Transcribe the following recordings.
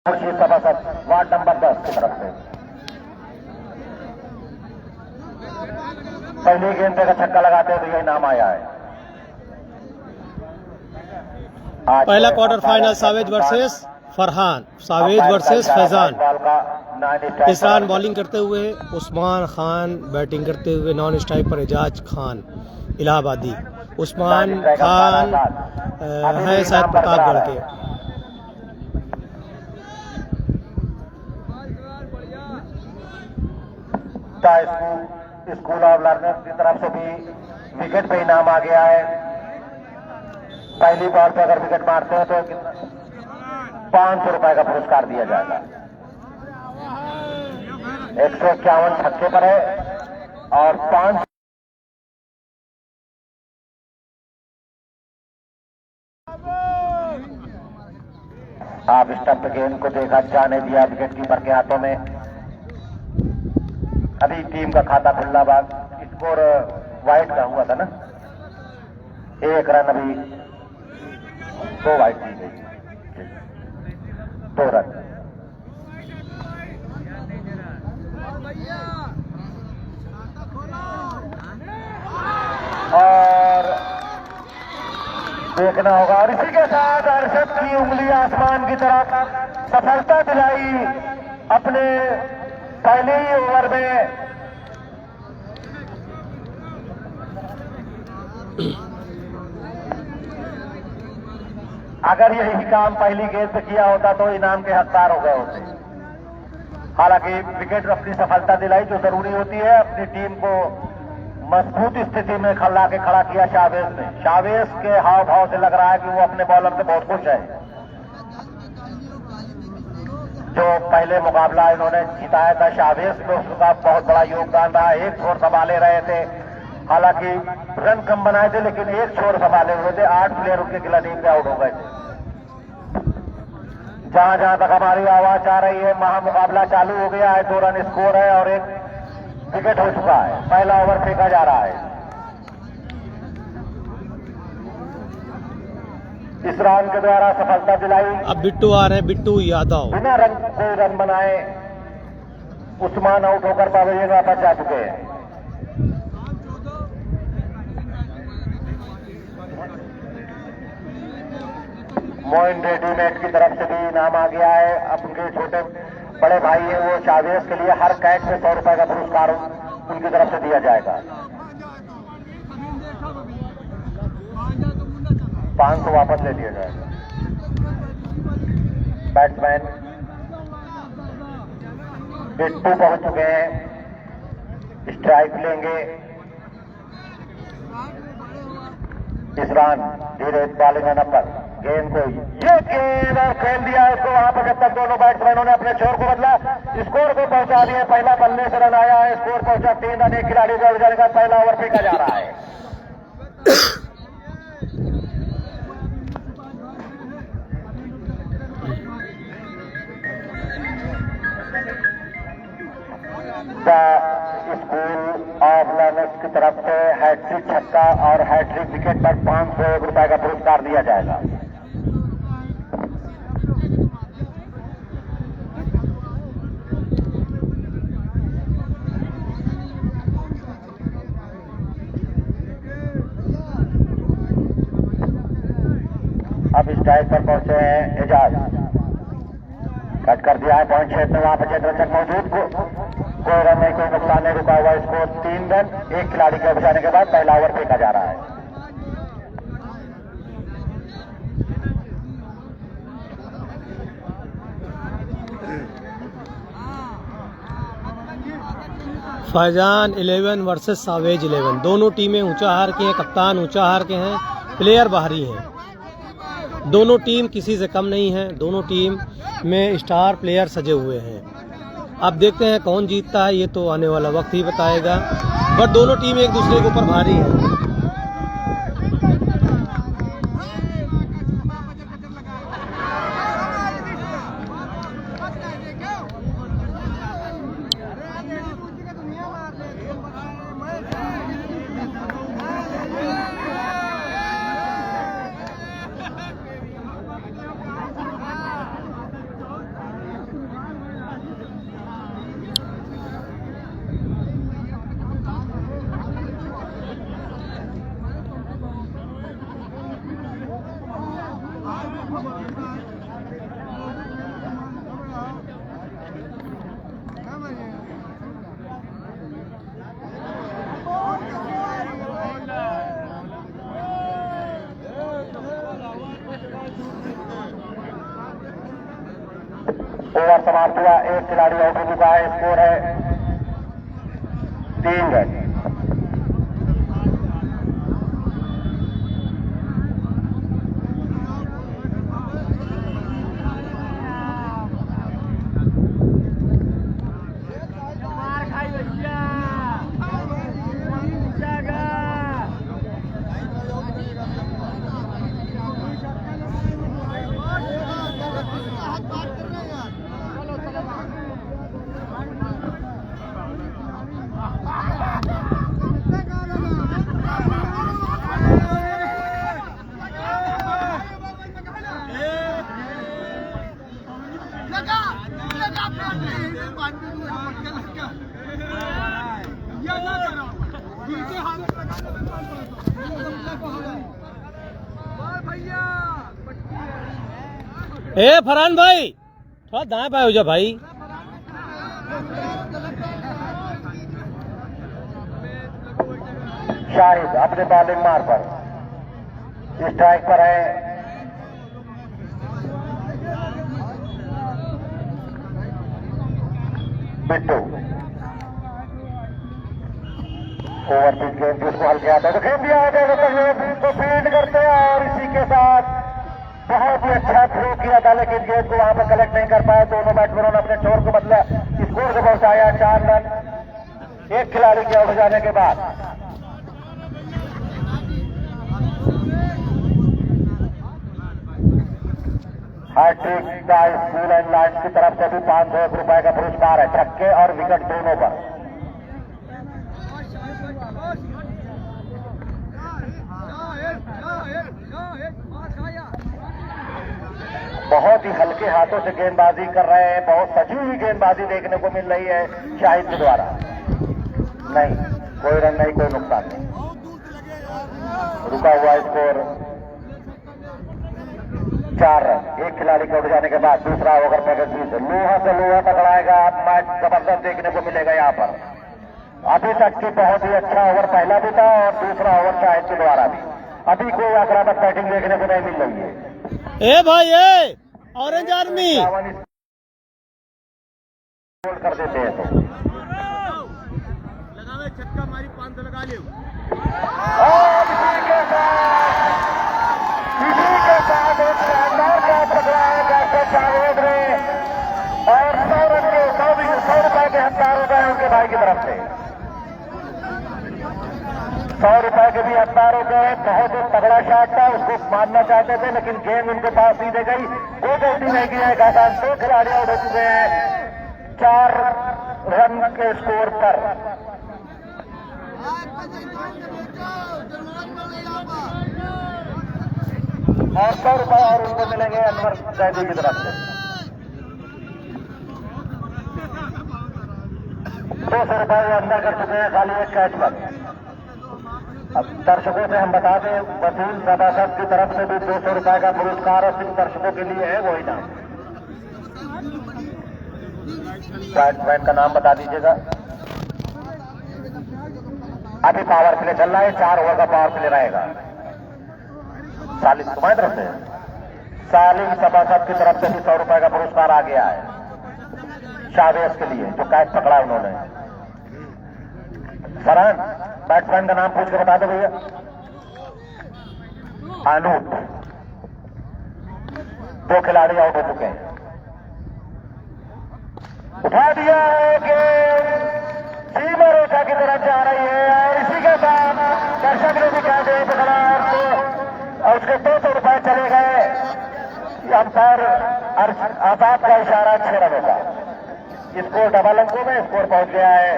सभासद ward number 10 की तरफ से पहली गेंद का छक्का लगाते हैं तो यही नाम आया है। पहला quarter final Savej versus Farhan, Savej versus Faizan. Israan bowling करते हुए, उस्मान खान बैटिंग करते हुए, नॉन स्ट्राइक पर एजाज खान इलाहाबादी। उस्मान खान है शायद प्रतापगढ़ के। स्कूल ऑफ लर्नर्स की तरफ से भी विकेट पे इनाम आ गया है। पहली बॉल पे अगर विकेट मारते हैं तो 500 रुपए का पुरस्कार दिया जाएगा। 151 छक्के पर है और 5 आप स्टंप गेंद को देखा जाने दिया विकेट कीपर के हाथों में। अभी टीम का खाता खुलना बाद स्कोर वाइट का हुआ था ना, 1 रन अभी 2 वाइट दी गई, 2 रन। और देखना होगा और इसी के साथ अरशद की उंगली आसमान की तरफ सफलता दिलाई अपने पहले ही ओवर में। अगर यही काम पहली गेंद पे किया होता तो इनाम के हकदार हो गए होते। हालांकि विकेट अपनी सफलता दिलाई जो जरूरी होती है। अपनी टीम को मजबूत स्थिति में खड़ा किया शाहवेज ने। शाहवेज के हाव भाव से लग रहा है कि वो अपने बॉलर से बहुत खुश है। जो पहले मुकाबला इन्होंने जिताया था शाहवेज में, उसका बहुत बड़ा योगदान रहा। एक छोर संभाले रहे थे, हालांकि रन कम बनाए थे लेकिन एक छोर संभाले हुए थे। 8 प्लेयर उनके खिलाफ टीम पे आउट हो गए थे। जहां जहां तक हमारी आवाज आ रही है महामुकाबला चालू हो गया है। 2 रन स्कोर है और 1 विकेट हो चुका है। पहला ओवर फेंका जा रहा है। इस रन के द्वारा सफलता दिलाई। अब बिट्टू आ रहे हैं, बिट्टू यादव। बिना रन कोई रन बनाए उस्मान आउट होकर पावेलियन में वापस जा चुके हैं। मोइन रेडीमेड की तरफ से भी इनाम आ गया है। अब उनके छोटे बड़े भाई हैं वो शाहवेज के लिए हर कैच में 100 रुपए का पुरस्कार उनकी तरफ से दिया जाएगा। 500 वापस ले लिया जाएगा। बैट्समैन बिट्टू पहुंच चुके हैं, स्ट्राइक लेंगे। इसरान धीरे बॉलिंग पर गेंद को ये गेंद और खेल दिया इसको वहां पर। जब तक दोनों बैट्समैनों ने अपने छोर को बदला, स्कोर को पहुंचा दिया। पहला बल्ले से रन आया है, स्कोर पहुंचा 3 रन। 1 खिलाड़ी का जाने का पहला ओवर फेंका जा रहा है। स्कूल ऑफ लर्नर्स की तरफ से हैट्रिक छक्का और हैट्रिक विकेट पर 501 रुपए का पुरस्कार दिया जाएगा। अब स्ट्राइक पर पहुंचे हैं एजाज। कट कर दिया है पॉइंट क्षेत्र में। वहां पर क्षेत्र तक मौजूद कोई रन नहीं, कोई नुकसान नहीं, रुका हुआ स्कोर 3 रन। 1 खिलाड़ी के बचाने के बाद पहला ओवर फेंका जा रहा है। Faizan 11 versus Chavez 11। दोनों टीमें ऊंचा हार के हैं, कप्तान ऊंचा हार के हैं, प्लेयर बाहरी हैं। दोनों टीम किसी से कम नहीं है। दोनों टीम में स्टार प्लेयर सजे हुए हैं। अब देखते हैं कौन जीतता है, ये तो आने वाला वक्त ही बताएगा। बट दोनों टीम एक दूसरे के ऊपर भारी है। ओवर समाप्त हुआ, एक खिलाड़ी आउट हो चुका है। स्कोर है 3 रन। ए फरहान भाई थोड़ा दाएं बाएं हो जा भाई। शाहिद अपने बॉलिंग मार पर स्ट्राइक पर है। बिट्टू ओवर पिच गेंद जिसको हल्के आता है तो खेल दिया तो फील्ड करते हैं और इसी के साथ बहुत ही अच्छा थ्रो किया था, लेकिन गेंद को वहां पर कलेक्ट नहीं कर पाए। दोनों बैट्समैनों ने अपने छोर को बदला, स्कोर को पहुंचाया 4 रन एक खिलाड़ी के आउट हो जाने के बाद। हैट्रिक का स्कूल एंड लाइन्स की तरफ से भी 501 रुपए का पुरस्कार है, छक्के और विकेट दोनों पर। बहुत ही हल्के हाथों से गेंदबाजी कर रहे हैं, बहुत सजी हुई गेंदबाजी देखने को मिल रही है शाहिद के द्वारा। नहीं, कोई रन नहीं, कोई नुकसान नहीं, रुका हुआ स्कोर 4 रन एक खिलाड़ी के उठ जाने के बाद। दूसरा ओवर पैकेज से लोहा से लोहा टकराएगा, मैच जबरदस्त देखने को मिलेगा यहाँ पर। अभी तक की बहुत ही अच्छा ओवर पहला भी था और दूसरा ओवर शाहिद के द्वारा भी। अभी कोई आक्रामक बैटिंग देखने को नहीं मिल रही है। ए भाई ए ऑरेंज आर्मी कर देते हैं तो छक्का मारी 500 लगा ले। और इसी के साथ एक शानदार कैच पकड़ा है कैप्टन जावेद ने और 100 रन के 100 रुपए के हकदार हो गए उनके भाई की तरफ से। 100 रुपए के भी हकदार हो गए। बहुत ही तगड़ा शॉट था, उसको मारना चाहते थे लेकिन गेंद उनके पास सीधे गई, कोई गलती नहीं किया है। घासान 2 खिलाड़ी आउट हो चुके हैं 4 रन के स्कोर पर। और 100 रुपए और उनको मिलेंगे अनवर जैदी की तरफ से। 200 रुपए वो अंदर कर चुके हैं खाली एक कैच पर। अब दर्शकों से हम बता दें, वसूल सभासद की तरफ से भी 200 रुपए का पुरस्कार और सिर्फ दर्शकों के लिए है, वही नाम। बैट्समैन का नाम बता दीजिएगा। अभी पावर प्ले चल रहा है, 4 ओवर का पावर प्ले रहेगा। सालिम तुम्हारी तरफ से, सालिम सभासद की तरफ से भी 100 रुपए का पुरस्कार आ गया है शाहवेज के लिए, जो कैच पकड़ा उन्होंने। फरहान बैट्समैन का नाम पूछ के बता दो भैया। अनूप। 2 खिलाड़ी आउट हो चुके हैं। उठा दिया है कि सीमा रेखा की तरफ जा रही है और इसी के साथ दर्शक ने भी कह दिया पकड़ा और उसके 200 रुपए चले गए। अंपायर आजाद का इशारा 6 रनों का। स्कोर डबल अंकों में स्कोर पहुंच गया है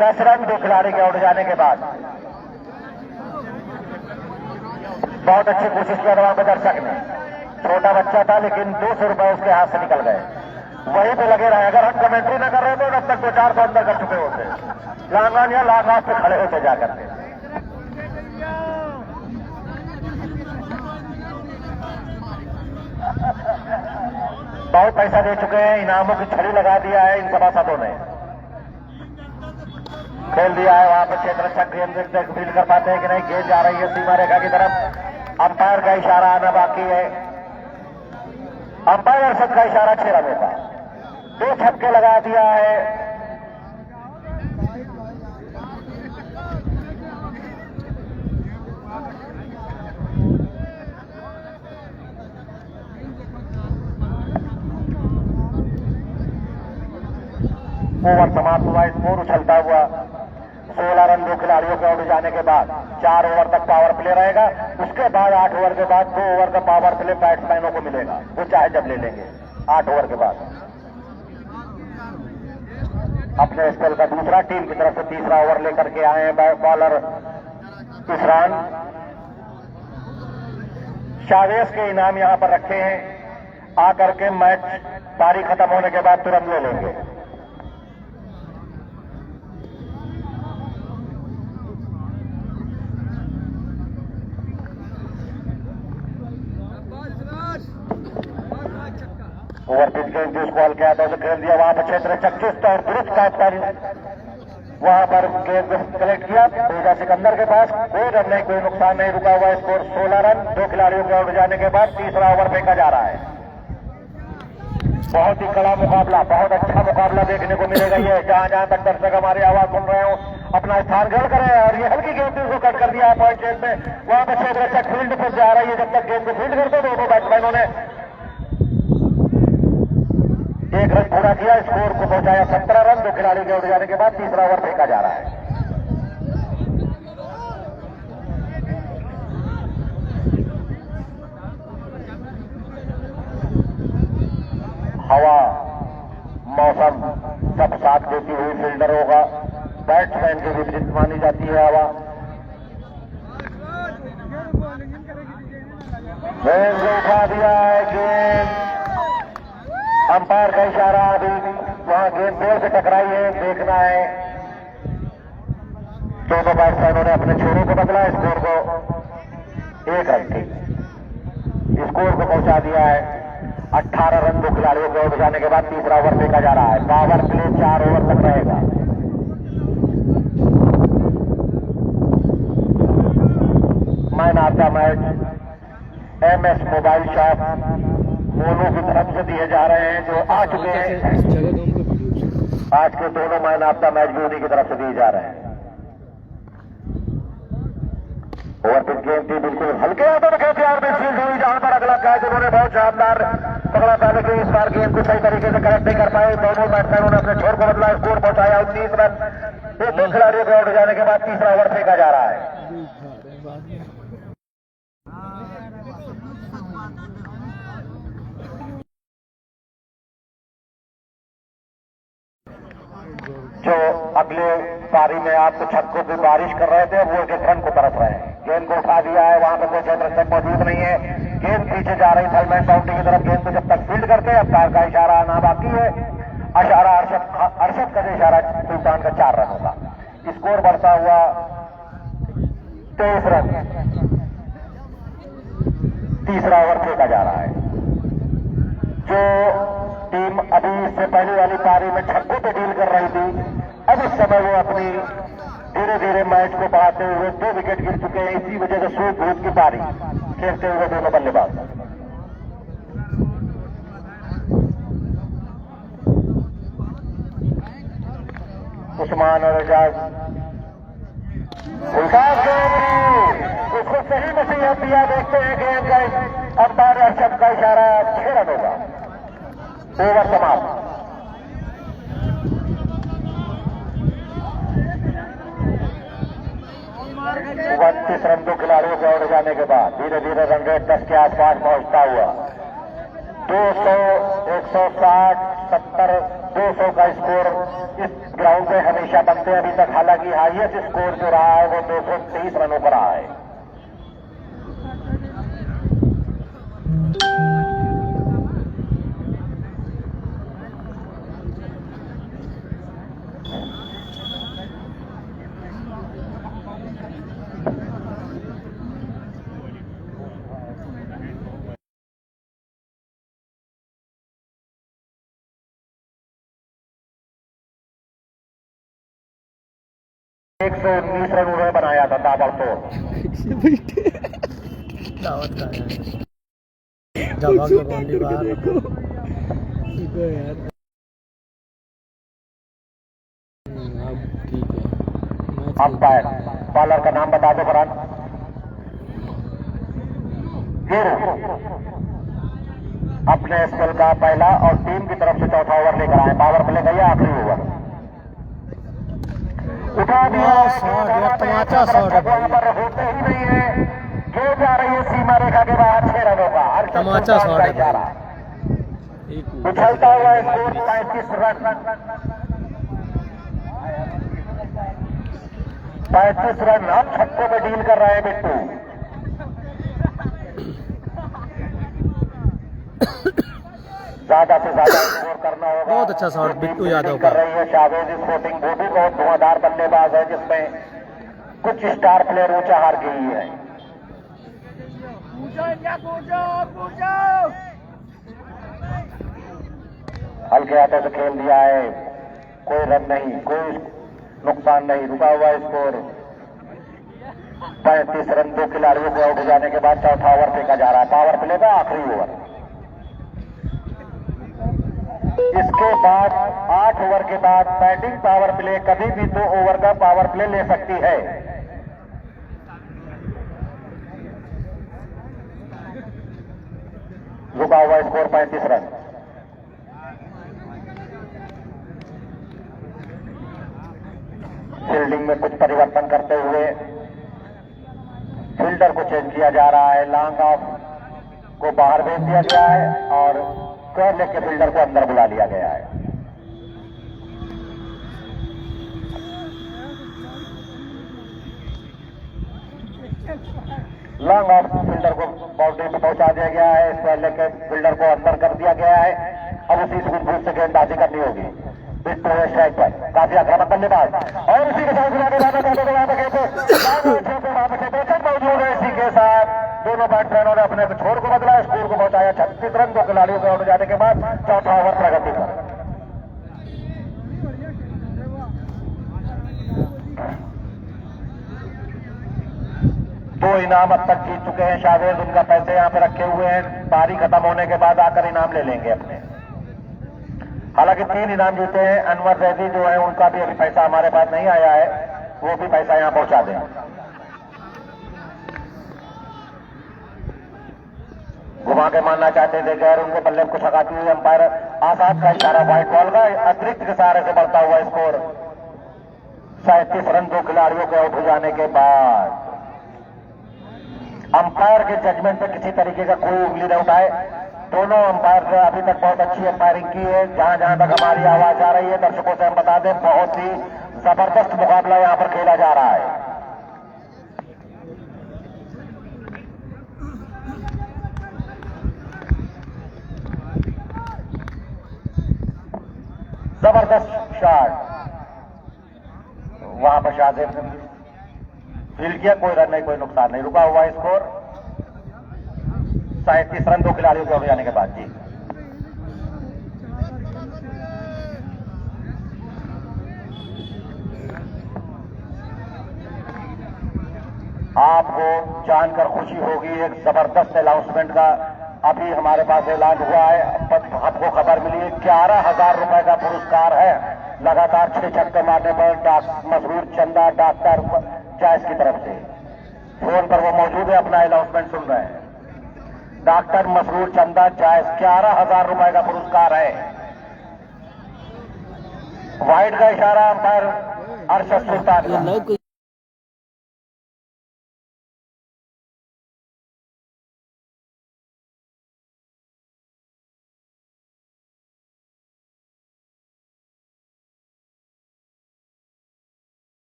10 रन 2 खिलाड़ी के आउट जाने के बाद। बहुत अच्छी कोशिश किया वहां पर दर्शक ने, छोटा बच्चा था लेकिन 200 रुपए उसके हाथ से निकल गए। वहीं पे लगे रहे, अगर हम कमेंट्री न कर रहे थे तब तक 2-400 अंदर कर चुके होते, लांगान या लांगास पे खड़े होते जाकर के। बहुत पैसा दे चुके हैं, इनामों की छड़ी लगा दिया है इन सभासदों ने। खेल दिया है वहां पर क्षेत्र रक्षक गेंद फील कर पाते हैं कि नहीं, गेंद जा रही है सीमा रेखा की तरफ। अंपायर का इशारा आना बाकी है। अंपायर अर्षद का इशारा 6 रनों का। 2 छक्के लगा दिया है। ओवर समाप्त हुआ, स्कोर उछलता हुआ 16 रन 2 खिलाड़ियों के आउट जाने के बाद 4 ओवर तक पावर प्ले रहेगा। उसके बाद 8 ओवर के बाद 2 ओवर का पावर प्ले बैट्समैनों को मिलेगा, वो चाहे जब ले लेंगे। 8 ओवर के बाद अपने स्पेल का दूसरा टीम की तरफ से तीसरा ओवर लेकर के आए हैं बॉलर इफरान। शावेज के इनाम यहां पर रखे हैं, आकर के मैच पारी खत्म होने के बाद तुरंत ले लेंगे। ओवर पिच गेंद जिस बॉल के हाथों से खेल दिया, वहां पर क्षेत्र चक्किस्त और दुरुस्त कैप्टन वहां पर गेंद कलेक्ट किया, भेजा सिकंदर के पास। कोई रन नहीं, कोई नुकसान नहीं, रुका हुआ स्कोर 16 रन 2 खिलाड़ियों के आउट जाने के बाद तीसरा ओवर फेंका जा रहा है। बहुत ही कड़ा मुकाबला, बहुत अच्छा मुकाबला देखने को मिलेगा। ये जहां जहां तक दर्शक हमारी आवाज सुन रहे हो अपना स्थान ग्रहण करें। और ये हल्की गेंद को कट कर दिया पॉइंट चेज में, वहां पर क्षेत्र चक फील्ड पर जा रही है। जब तक गेंद को फील्ड करते दोनों बैट्समैनों ने 1 रन पूरा किया, स्कोर को पहुंचाया 17 रन 2 खिलाड़ी के उठ जाने के बाद तीसरा ओवर फेंका जा रहा है। हवा, मौसम सब साथ देती हुई फील्डर होगा, बैट्समैन के विपरीत मानी जाती है हवा। गेंद को उठा दिया है, गेंद अंपायर का इशारा, अभी वहां गेंद बॉल से टकराई है, देखना है। दोनों बैट्समैनों ने अपने छोरों को बदला, स्कोर को 1 रन थी, स्कोर को पहुंचा दिया है 18 रन 2 खिलाड़ियों के आउट जाने के बाद तीसरा ओवर फेंका जा रहा है। पावर प्ले 4 ओवर तक रहेगा। Man of the match MS mobile shop Monu की तरफ से दिए जा रहे हैं, जो आ चुके हैं। आज के दोनों मैन ऑफ द मैच भी उन्हीं की तरफ से दिए जा रहे हैं। ओवर पिच गेंद थी, बिल्कुल हल्के हाथों में खेलती और मिसफील्ड हुई, जहां पर अगला कैच उन्होंने बहुत शानदार पकड़ा था, लेकिन इस बार गेंद को सही तरीके से करेक्ट नहीं कर पाए। दोनों बैट्समैनों ने अपने छोर को बदला, स्कोर पहुंचाया 19 रन 2 खिलाड़ियों के आउट जाने के बाद तीसरा ओवर फेंका जा रहा है। जो अगले पारी में आपको छक्कों की बारिश कर रहे थे, वो 1 रन को तरस रहे हैं। गेंद को उठा दिया है, वहां पर कोई क्षेत्र तक मौजूद नहीं है, गेंद पीछे जा रही थलमैन बाउंड्री की तरफ। गेंद को जब तक फील्ड करते हैं, अंपायर का इशारा आना बाकी है। इशारा अरशद का इशारा सुल्तान का 4 रन होगा। स्कोर बढ़ता हुआ 23 रन, तीसरा ओवर फेंका जा रहा है। जो टीम अभी इससे पहले वाली पारी में छक्कों पे डील कर रही थी, अब इस समय वो अपनी धीरे धीरे मैच को बढ़ाते हुए 2 विकेट गिर चुके हैं। इसी वजह से सूझ बूझ की पारी खेलते हुए दोनों बल्लेबाज। उस्मान और एजाज उसको सही नसीहत दिया। देखते हैं गेंद का अंपायर अरशद का इशारा 6 रन होगा। ओवर समाप्त। 32 रन 2 खिलाड़ियों के आउट जाने के बाद धीरे धीरे रन रेट 10 के आसपास पहुंचता हुआ 200, 160, 70, 200 का स्कोर इस ग्राउंड पे हमेशा बनते हैं अभी तक। हालांकि हाईएस्ट स्कोर जो रहा है वो 223 रनों पर रहा है। एक 119 रन उन्होंने बनाया था ताबड़तोड़। दावत का है। जवाब बाउंड्री बाहर। अंपायर बॉलर का नाम बता दो फरहान। गिर अपने स्पेल का पहला और टीम की तरफ से चौथा ओवर लेकर आए। पावर प्ले का यह आखिरी ओवर उठा दिया। शॉट या तमाचा शॉट है भाई। वहां पर होते ही नहीं है। गेंद जा रही है सीमा रेखा के बाहर 6 रनों का। तमाचा शॉट है जा रहा उछलता हुआ स्कोर 35 रन। 35 रन अब छक्कों में डील कर रहे हैं बिट्टू। ज्यादा से ज्यादा स्कोर करना होगा। बहुत अच्छा शॉट बिट्टू यादव का। कर रही है शावेज स्पोर्टिंग। वो भी बहुत धुआंधार बल्लेबाज है जिसमें कुछ स्टार प्लेयर ऊंचा हार गई है। हल्के हाथों से खेल दिया है। कोई रन नहीं, कोई नुकसान नहीं। रुका हुआ स्कोर 35 रन। 2 खिलाड़ियों को आउट हो जाने के बाद चौथा ओवर फेंका जा रहा है। पावर प्ले का आखिरी ओवर। इसके बाद 8 ओवर के बाद बैटिंग पावर प्ले कभी भी 2 ओवर का पावर प्ले ले सकती है। रुका हुआ स्कोर 35 रन। फील्डिंग में कुछ परिवर्तन करते हुए फील्डर को चेंज किया जा रहा है। लॉन्ग ऑफ को बाहर भेज दिया गया है और स्क्वायर लेग के फील्डर को अंदर बुला लिया गया है। लॉन्ग ऑफ फील्डर को बाउंड्री पर पहुंचा दिया गया है। स्क्वायर लेग के फील्डर को अंदर कर दिया गया है। अब उसी सूझबूझ से गेंदबाजी करनी होगी। बिट्टू है स्ट्राइक पर, काफी आक्रामक बल्लेबाज और उसी के साथ मौजूद है। इसी के साथ दोनों बैट्समैनों ने अपने छोर को बदला। स्कोर को पहुंचाया 36 रन। 2 खिलाड़ियों के आउट जाने के बाद चौथा ओवर प्रगति पर। दो इनाम अब तक जीत चुके हैं शावेज। उनका पैसे यहां पे रखे हुए हैं। पारी खत्म होने के बाद आकर इनाम ले लेंगे अपने। हालांकि 3 इनाम जीते हैं। अनवर जैदी जो है उनका भी अभी पैसा हमारे पास नहीं आया है। वो भी पैसा यहां पहुंचा दें। घुमा के मानना चाहते थे गैर। उनके बल्ले को छकाती हुई अंपायर आजाद का इशारा। व्हाइट बॉल का अतिरिक्त के सहारे से बढ़ता हुआ स्कोर 37 रन। 2 खिलाड़ियों के आउट हो जाने के बाद अंपायर के जजमेंट पे किसी तरीके का कोई उंगली न उठाए। दोनों अंपायर ने अभी तक बहुत अच्छी अंपायरिंग की है। जहां जहां तक हमारी आवाज आ रही है दर्शकों से हम बता दें बहुत ही जबरदस्त मुकाबला यहां पर खेला जा रहा है। जबरदस्त शॉट वहां पर शाहजेब ने फील्ड किया। कोई रन नहीं, कोई नुकसान नहीं। रुका हुआ स्कोर 37 रन। 2 खिलाड़ियों के हो जाने के बाद जी आपको जानकर खुशी होगी एक जबरदस्त अनाउंसमेंट का अभी हमारे पास ऐलान हुआ है। आपको खबर मिली है 11,000 रुपए का पुरस्कार है। लगातार 6 छक्के मारने पर मसरूर चंदा डॉक्टर जायज की तरफ से फोन पर वो मौजूद है। अपना अनाउंसमेंट सुन रहे हैं। डॉक्टर मसरूर चंदा जायज 11,000 रुपए का पुरस्कार है। वाइड का इशारा अंपायर अरशद सुल्तान का।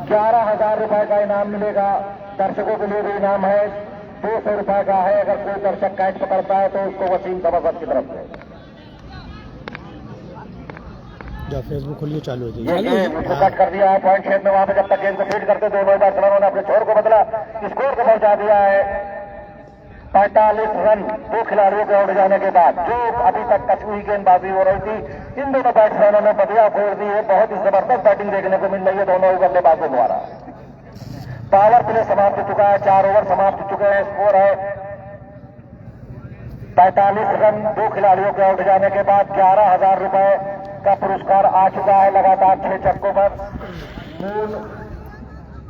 ₹11,000 का इनाम मिलेगा। दर्शकों के लिए भी इनाम है। 200 रुपए का है। अगर कोई दर्शक कैच पकड़ता है तो उसको वसीम जबरदस्त की तरफ से जब फेसबुक खोलिए चालू हो ये जाएगी। गेंद उसको कट कर दिया है पॉइंट शेप में। वहां पे जब तक गेंद को फीड करते दोनों बैट्समैनों ने अपने छोर को बदला, स्कोर को पहुंचा दिया है 45 रन 2 खिलाड़ियों के आउट जाने के बाद। जो अभी तक टच हुई गेंदबाजी हो रही थी, इन दोनों बैट्समैनों ने बढ़िया फोड़ दी है। बहुत ही जबरदस्त बैटिंग देखने को मिल रही है दोनों बल्लेबाजों द्वारा। पावर प्ले समाप्त हो चुका है, 4 ओवर समाप्त हो चुके हैं। स्कोर है 45 रन 2 खिलाड़ियों के आउट जाने के बाद। 11,000 रुपए का पुरस्कार आ चुका है लगातार 6 छक्कों पर।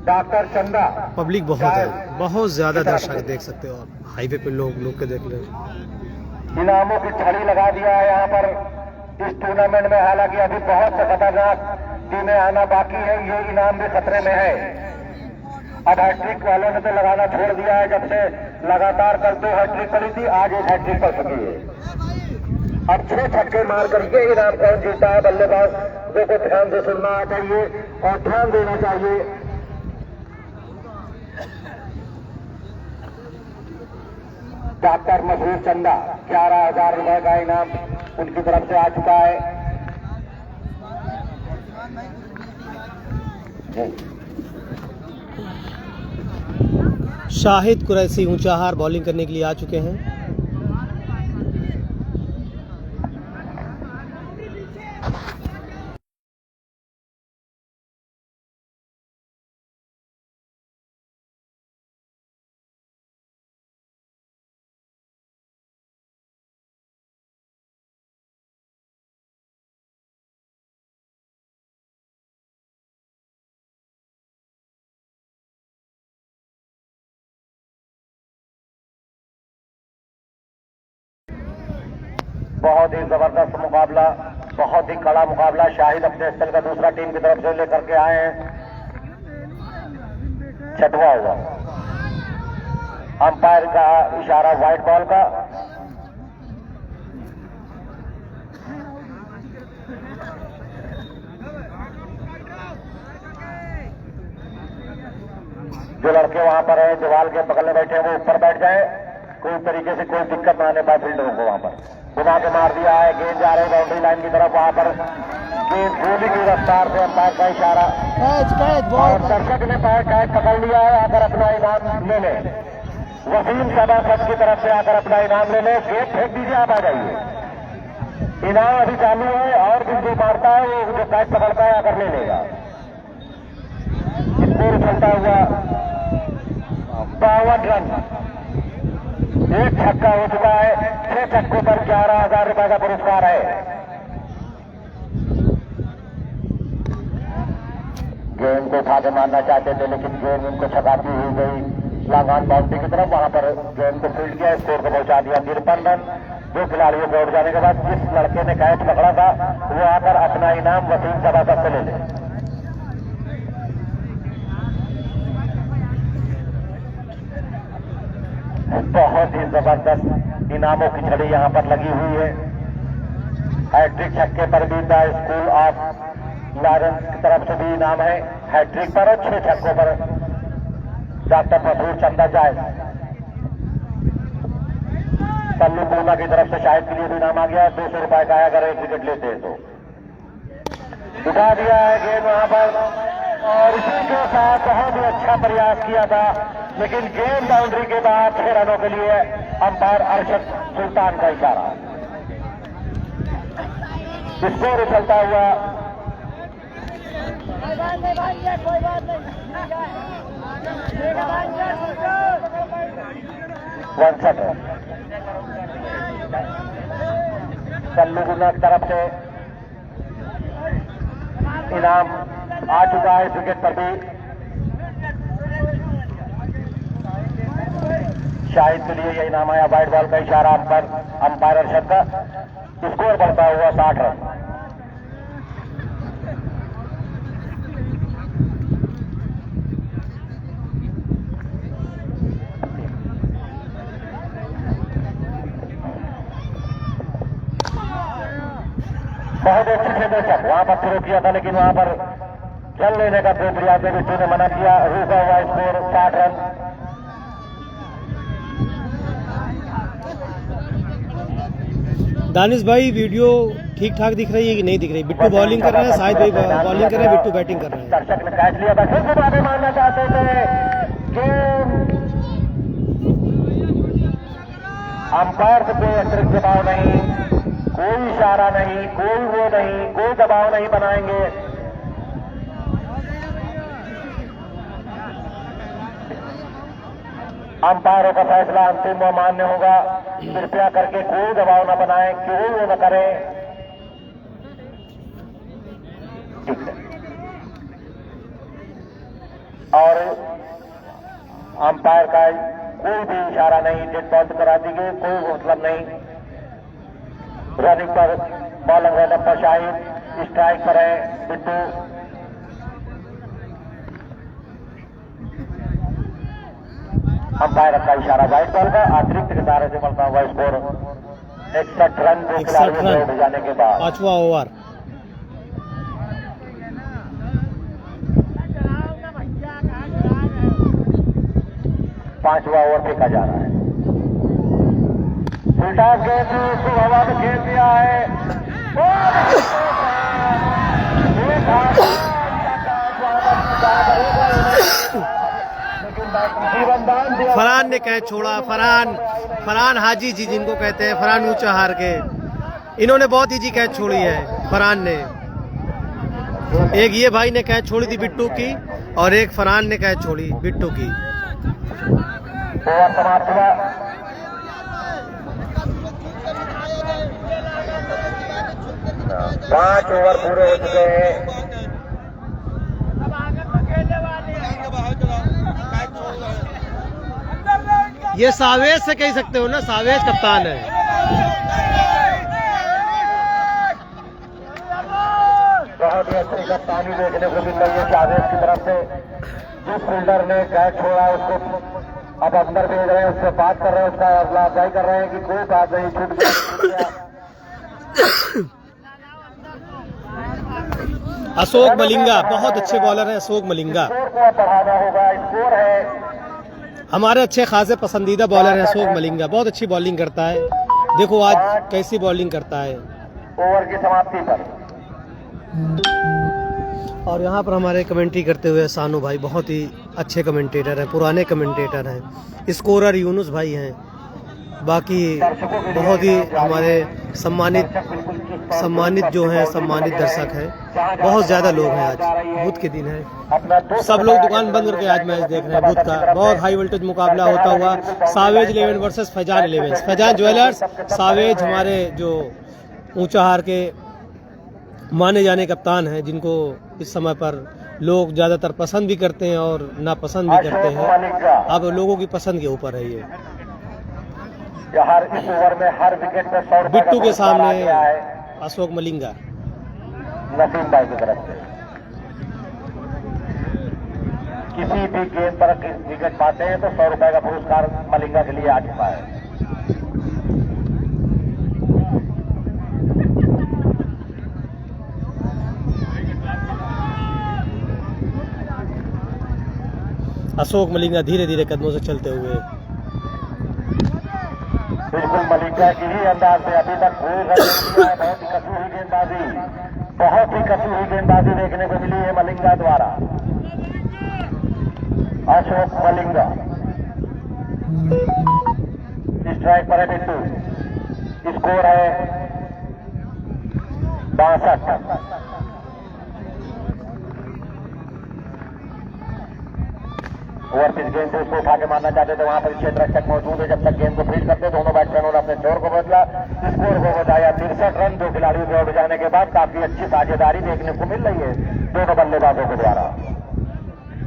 डॉक्टर चंदा पब्लिक बहुत है, बहुत ज्यादा दर्शक देख सकते हो आप। हाईवे पे लोग के देख ले। इनामों की छड़ी लगा दिया है यहाँ पर इस टूर्नामेंट में। हालांकि अभी बहुत से खतरनाक टीमें आना बाकी है, ये इनाम भी खतरे में है। अब हैट्रिक वालों ने तो लगाना छोड़ दिया है, जब से लगातार कल 2 हैट्रिक पड़ी थी, आज 1 हैट्रिक पड़ चुकी है। अब 6 छक्के मार करके इनाम कौन जीता है बल्लेबाजों को ध्यान से सुनना चाहिए और ध्यान देना चाहिए। डॉक्टर मसूर चंदा 11,000 रुपए का इनाम उनकी तरफ से आ चुका है। शाहिद कुरैशी ऊंचाहार बॉलिंग करने के लिए आ चुके हैं। बहुत ही जबरदस्त मुकाबला, बहुत ही कड़ा मुकाबला। शाहिद अपने स्थल का दूसरा टीम की तरफ से लेकर के आए हैं। 6वां ओवर, अंपायर का इशारा व्हाइट बॉल का। जो लड़के वहां पर है, दीवार के बगल में बैठे हैं, वो ऊपर बैठ जाए, कोई तरीके से कोई दिक्कत ना आने पाए फील्डरों को। वहां पर घुमा के मार दिया है, गेंद जा रही बाउंड्री लाइन की तरफ। वहां पर गेंद गोली की रफ्तार से अंपायर का इशारा और दर्शक ने कैच पकड़ लिया है। आकर अपना इनाम ले ले। वसीम सभासद की तरफ से आकर अपना इनाम ले ले। गेंद फेंक दीजिए, आप आ जाइए। इनाम अभी चालू है और भी जो मारता है वो जो कैच पकड़ता है आकर ले लेगा। स्कोर चलता हुआ 52 रन, 1 छक्का हो चुका है। 6 छक्कों पर 11,000 रुपए का पुरस्कार है। गेंद को उठा के मारना चाहते थे, लेकिन गेंद उनको छकाती हुई गई लांगान बाउंड्री की तरफ। वहां पर गेंद को फील्ड किया, स्कोर को पहुंचा दिया 53 रन 2 खिलाड़ियों को आउट जाने के बाद। जिस लड़के ने कैच पकड़ा था वो आकर अपना इनाम वसीम सभासद से ले ले। बहुत ही जबरदस्त इनामों की छड़ी यहां पर लगी हुई है। हैट्रिक छक्के पर भी द स्कूल ऑफ लॉरेंस की तरफ से भी इनाम है हैट्रिक पर, और 6 छक्कों पर डॉक्टर मसूर चंदा जायज। सल्लू पूना की तरफ से शायद के लिए भी इनाम आ गया, 200 रुपए का है अगर 1 विकेट लेते हैं तो। उठा दिया है गेंद वहां पर और इसी के साथ बहुत ही अच्छा प्रयास किया था, लेकिन गेंद बाउंड्री के बाद 6 रनों के लिए अंपायर अरशद सुल्तान का इशारा। स्कोर उछलता हुआ 1 सल्लू गुना की तरफ से इनाम आ चुका है। विकेट पर भी शाहिद के लिए यह इनाम आया, व्हाइट बॉल का इशारा अंपायर अरशद का। स्कोर बढ़ता हुआ 60 रन। बहुत अच्छे से दर्शक वहां पर शुरू किया था, लेकिन वहां पर चल लेने का प्रयास में बिट्टू ने मना किया। रुका हुआ स्कोर 60 रन। दानिश भाई वीडियो ठीक ठाक दिख रही है कि नहीं दिख रही? बिट्टू बॉलिंग कर रहे हैं, शायद भाई बॉलिंग कर रहे हैं, बिट्टू बैटिंग कर रहे हैं। दर्शक ने कैच लिया था, फिर दोबारा मारना चाहते थे। गेम अंपायर से कोई अतिरिक्त दबाव नहीं, कोई इशारा नहीं, कोई वो नहीं, कोई दबाव नहीं बनाएंगे। अंपायरों का फैसला अंतिम व मान्य होगा। कृपया करके कोई दबाव न बनाएं, कोई वो न करें। ठीक है। और अंपायर का कोई भी इशारा नहीं, डेड बॉल करा दी गई, कोई मतलब नहीं। रनिंग पर बॉलर है नंबर शाहिद, स्ट्राइक पर है बिट्टू। अंपायर का इशारा व्हाइट बॉल का, अतिरिक्त के दायरे से बढ़ता हुआ स्कोर 61 रन 2 खिलाड़ियों से उठ जाने के बाद। 5वां ओवर। पांचवा ओवर फेंका जा रहा है। उल्टा गेंद उसको हवा में खेल दिया है। फरहान ने कैच छोड़ा। फरहान हाजी जी जिनको कहते हैं, फरहान ऊंचा हार के, इन्होंने बहुत इजी कैच छोड़ी है। फरहान ने, एक ये भाई ने कैच छोड़ी थी बिट्टू की, और एक फरहान ने कैच छोड़ी बिट्टू की। ओवर समाप्त हुआ। पांच ओवर पूरे हो चुके हैं। ये सावेज से कह सकते हो ना, सावेज कप्तान है। बहुत ही अच्छी कप्तानी देखने को मिल रही है सावेज की तरफ से। जिस फील्डर ने कैच छोड़ा उसको अब अंदर भेज रहे हैं, उससे बात कर रहे हैं, उसका लाभदायी कर रहे हैं कि कोई बात नहीं, छूट गया। अशोक मलिंगा बहुत अच्छे बॉलर हैं। अशोक मलिंगा स्कोर को बढ़ाना होगा। स्कोर है हमारे अच्छे खासे पसंदीदा बॉलर हैं। अशोक मलिंगा बहुत अच्छी बॉलिंग करता है। देखो आज कैसी बॉलिंग करता है। ओवर की समाप्ति पर और यहाँ पर हमारे कमेंट्री करते हुए सानू भाई बहुत ही अच्छे कमेंटेटर हैं, पुराने कमेंटेटर हैं। स्कोरर यूनुस भाई हैं। बाकी बहुत ही हमारे सम्मानित जो हैं, सम्मानित दर्शक हैं। बहुत ज़्यादा लोग हैं। आज बुध के दिन है, सब लोग दुकान बंद करके आज मैच देख रहे हैं। बुध का बहुत हाई वोल्टेज मुकाबला होता हुआ Chavez 11 versus Faizan 11। Faizan jewellers, Chavez हमारे जो ऊंचा हार के माने जाने कप्तान हैं, जिनको इस समय पर लोग ज़्यादातर पसंद भी करते हैं और नापसंद भी करते हैं। अब लोगों की पसंद के ऊपर है ये। हर इस ओवर में हर विकेट पे 100 रुपए बिट्टू के सामने अशोक मलिंगा नसीम भाई की तरफ से। किसी भी गेंद पर विकेट पाते हैं तो 100 रुपए का पुरस्कार मलिंगा के लिए आ चुका है। अशोक मलिंगा धीरे धीरे कदमों से चलते हुए, बिल्कुल मलिंगा की ही अंदाज से अभी तक कोई रन नहीं दिया है। बहुत ही कसी हुई गेंदबाजी, बहुत ही कसी हुई गेंदबाजी देखने को मिली है मलिंगा द्वारा। अशोक मलिंगा स्ट्राइक पर है बिट्टू। स्कोर है 62। ओवर पिच गेंद से उसको उठा के मारना चाहते थे, वहां पर क्षेत्र रक्षक मौजूद है। जब तक गेंद को फील्ड करते दोनों बैट्समैनों ने अपने स्कोर को बदला। स्कोर को बताया 63 रन 2 खिलाड़ियों के उठ जाने के बाद। काफी अच्छी साझेदारी देखने को मिल रही है दोनों बल्लेबाजों के द्वारा।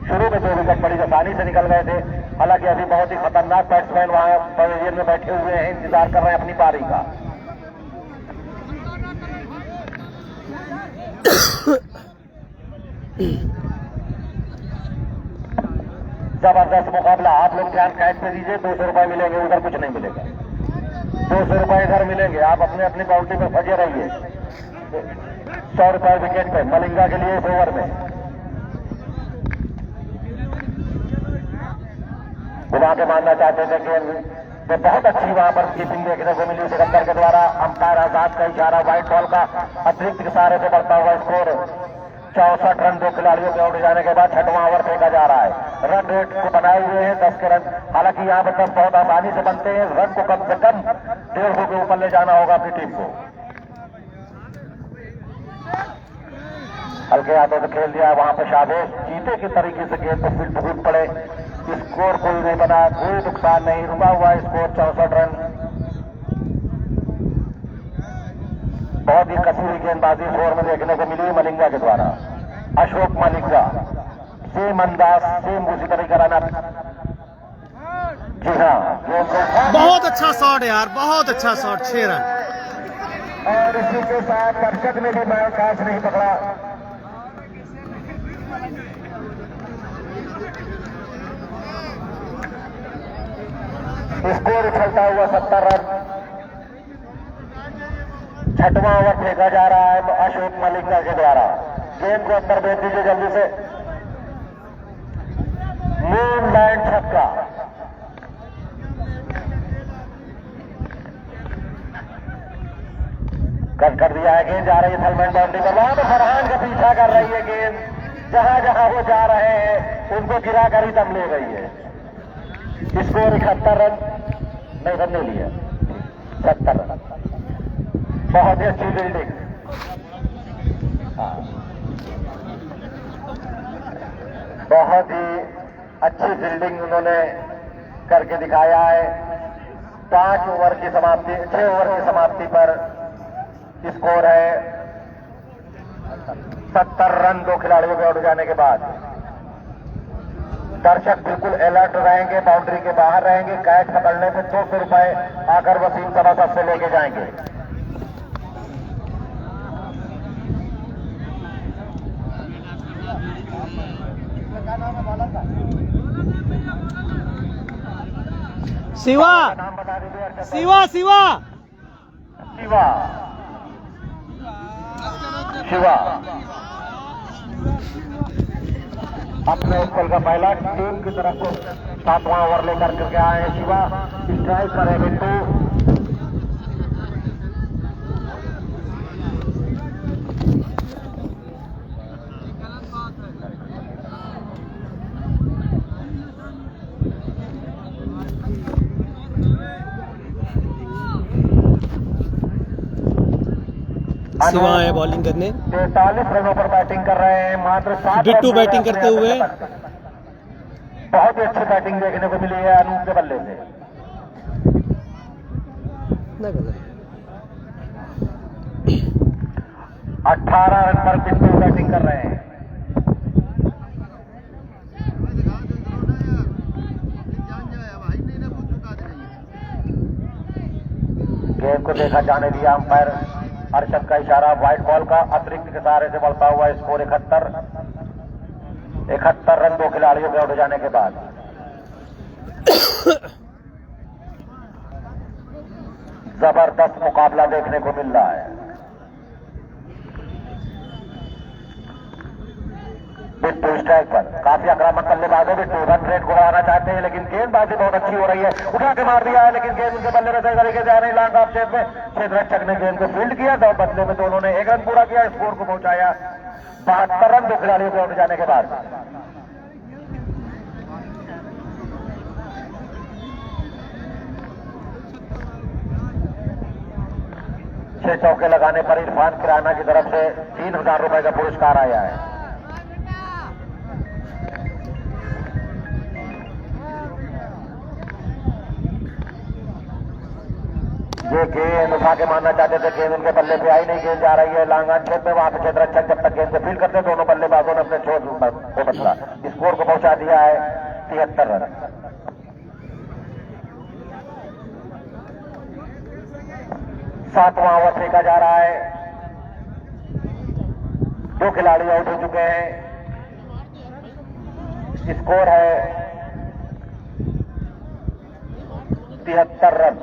शुरू में 2 विकेट बड़ी आसानी से निकल गए थे। हालांकि अभी बहुत ही खतरनाक बैट्समैन वहां पवेलियन में बैठे हुए हैं, इंतजार कर रहे हैं अपनी पारी का। जबरदस्त मुकाबला। आप लोग ध्यान कैच पे दीजिए। 200 रुपए मिलेंगे, उधर कुछ नहीं मिलेगा। 200 रुपए इधर मिलेंगे। आप अपने अपनी बाउंड्री पर फंसे रहिए। 100 रुपए विकेट पे मलिंगा के लिए इस ओवर में। घुमा के मारना चाहते थे गेंद, तो बहुत अच्छी वहां पर कीपिंग देखने को मिली सिकंदर के द्वारा। अंपायर आजाद का इशारा, व्हाइट बॉल का अतिरिक्त के सहारे से बढ़ता हुआ स्कोर 64 रन 2 खिलाड़ियों के आउट जाने के बाद 6वां ओवर फेंका जा रहा है। रन रेट को बनाए हुए हैं 10 के रन, हालांकि यहाँ पर 10 बहुत आसानी से बनते हैं। रन को कम से कम 150 के ऊपर ले जाना होगा अपनी टीम को। हल्के हाथों से खेल दिया वहां पर शाबेश, चीते की तरीके से गेंद को फील्ड कूद पड़े। स्कोर कोई नहीं बना, कोई नुकसान नहीं, रुका हुआ स्कोर 64 रन। बहुत ही कसी हुई गेंदबाजी इस ओवर में देखने को मिली मलिंगा के द्वारा। अशोक मलिंगा सेम अंदाज, सेम उसी तरीके रन। जी हाँ, गेंद को बहुत अच्छा शॉट यार, बहुत अच्छा शॉट, 6 रन। और इसी के साथ दर्शक ने भी मैच कैच नहीं पकड़ा। स्कोर उछलता हुआ 70 रन। 6वां ओवर फेंका जा रहा है अशोक मलिंगा के द्वारा। गेंद को अंदर भेज दीजिए जल्दी से। मूनलाइट छक्का। कट कर दिया है, गेंद जा रही है थलमैन बाउंड्री पर। वहां पर फरहान का पीछा कर रही है गेंद, जहां जहां वो जा रहे हैं उनको गिरा कर ही दम ले रही है। स्कोर 71 रन, नहीं रन नहीं लिया, 70 रन। बहुत ही अच्छी फील्डिंग। बहुत ही अच्छी फील्डिंग उन्होंने करके दिखाया है। 5 ओवर की समाप्ति, 6 ओवर की समाप्ति पर स्कोर है 70 रन 2 खिलाड़ियों के आउट जाने के बाद। दर्शक बिल्कुल अलर्ट रहेंगे, बाउंड्री के बाहर रहेंगे। कैच पकड़ने से 200 रुपए आकर वसीम सभासद से लेके जाएंगे। शिवा, नाम बता दीजिए। शिवा, शिवा, शिवा, शिवा अपने स्कूल का पहला टीम की तरफ से 7वां ओवर लेकर करके आए हैं। शिवा स्ट्राइक करे बिट्टू। शिवा है बॉलिंग करने। 43 रनों पर बैटिंग कर रहे हैं, मात्र 7 बिट्टू बैटिंग करते हुए। बहुत ही अच्छी बैटिंग देखने को मिली है अनूप के बल्ले से। 18 रन पर बिट्टू बैटिंग कर रहे हैं। गेंद को देखा जाने दिया अंपायर अर्शद का इशारा। व्हाइट बॉल का अतिरिक्त के सहारे से बढ़ता हुआ स्कोर 71 रन 2 खिलाड़ियों के आउट जाने के बाद। जबरदस्त मुकाबला देखने को मिल रहा है। बिट्टू स्ट्राइक पर, काफी आक्रामक बल्लेबाज है बिट्टू। रन रेट को बढ़ाना चाहते हैं लेकिन गेंदबाजी बहुत अच्छी हो रही है। उठा के मार दिया है लेकिन गेंद उनके बल्ले में सही तरीके से आ रही। लॉन्ग ऑफ छेद में क्षेत्ररक्षक ने गेंद को फील्ड किया। 2 बदले में दोनों ने 1 रन पूरा किया, स्कोर को पहुंचाया 72 रन 2 खिलाड़ियों के आउट जाने के बाद। छह चौके लगाने पर इरफान किराना की तरफ से 3000 रुपए का पुरस्कार आया है। ये गेंद उठा के मारना चाहते थे, गेंद उनके बल्ले पे आई नहीं, गेंद जा रही है लांग ऑन छेद में। वहां पे क्षेत्ररक्षक जब तक गेंद से फील्ड करते दोनों बल्लेबाजों ने अपने छोर को बदला। स्कोर को पहुंचा दिया है 73 रन। सातवां ओवर फेंका जा रहा है। 2 खिलाड़ी आउट हो चुके हैं। स्कोर है 73 रन।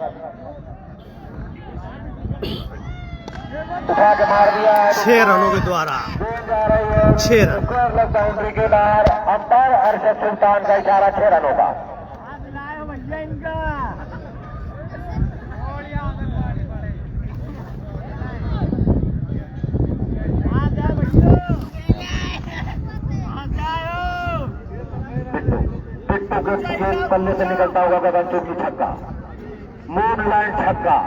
उठा के मार दिया है 6 रनों के द्वारा। गेंद जा रही है 6 रन। बाउंड्री के बाहर। अंपायर अरशद सुल्तान का इशारा 6 रनों का। के बल्ले से निकलता हुआ गगन चौकी छक्का, मूनलाइट छक्का।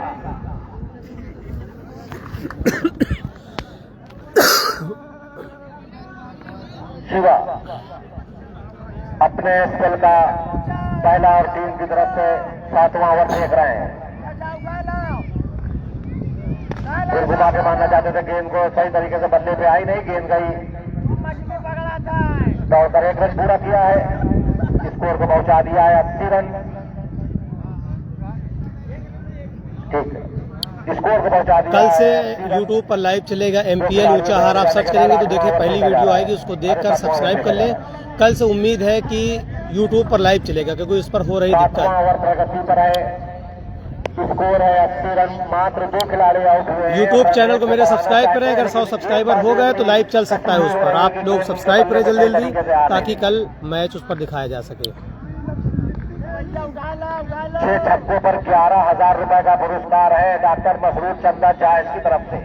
शिवा अपने स्पेल का पहला और टीम की तरफ से 7वां ओवर फेंक रहे हैं। फिर घुमा के मारना चाहते थे, गेंद को सही तरीके से बल्ले पे आई नहीं, गेंद गई दौड़कर 1 रन पूरा किया है, स्कोर को पहुंचा दिया है 80 रन। ठीक है, स्कोर को पहुंचा दिया। कल से YouTube पर लाइव चलेगा MPL ऊंचाहार, आप सर्च करेंगे तो देखिए पहली वीडियो आएगी, उसको देखकर सब्सक्राइब कर लें। कल से उम्मीद है कि YouTube पर लाइव चलेगा क्योंकि उस पर हो रही दिक्कत। ओवर प्रगति पर है, स्कोर है 80 रन, मात्र 2 खिलाड़ी आउट हुए हैं। YouTube चैनल को मेरे सब्सक्राइब करें, अगर 100 सब्सक्राइबर हो गए तो लाइव चल सकता है उस पर। आप लोग सब्सक्राइब करें जल्दी जल्दी ताकि कल मैच उस पर दिखाया जा सके। 6 छक्कों पर 11,000 रुपए का पुरस्कार है डॉक्टर मसरूर चंदा चाइल्ड की तरफ से।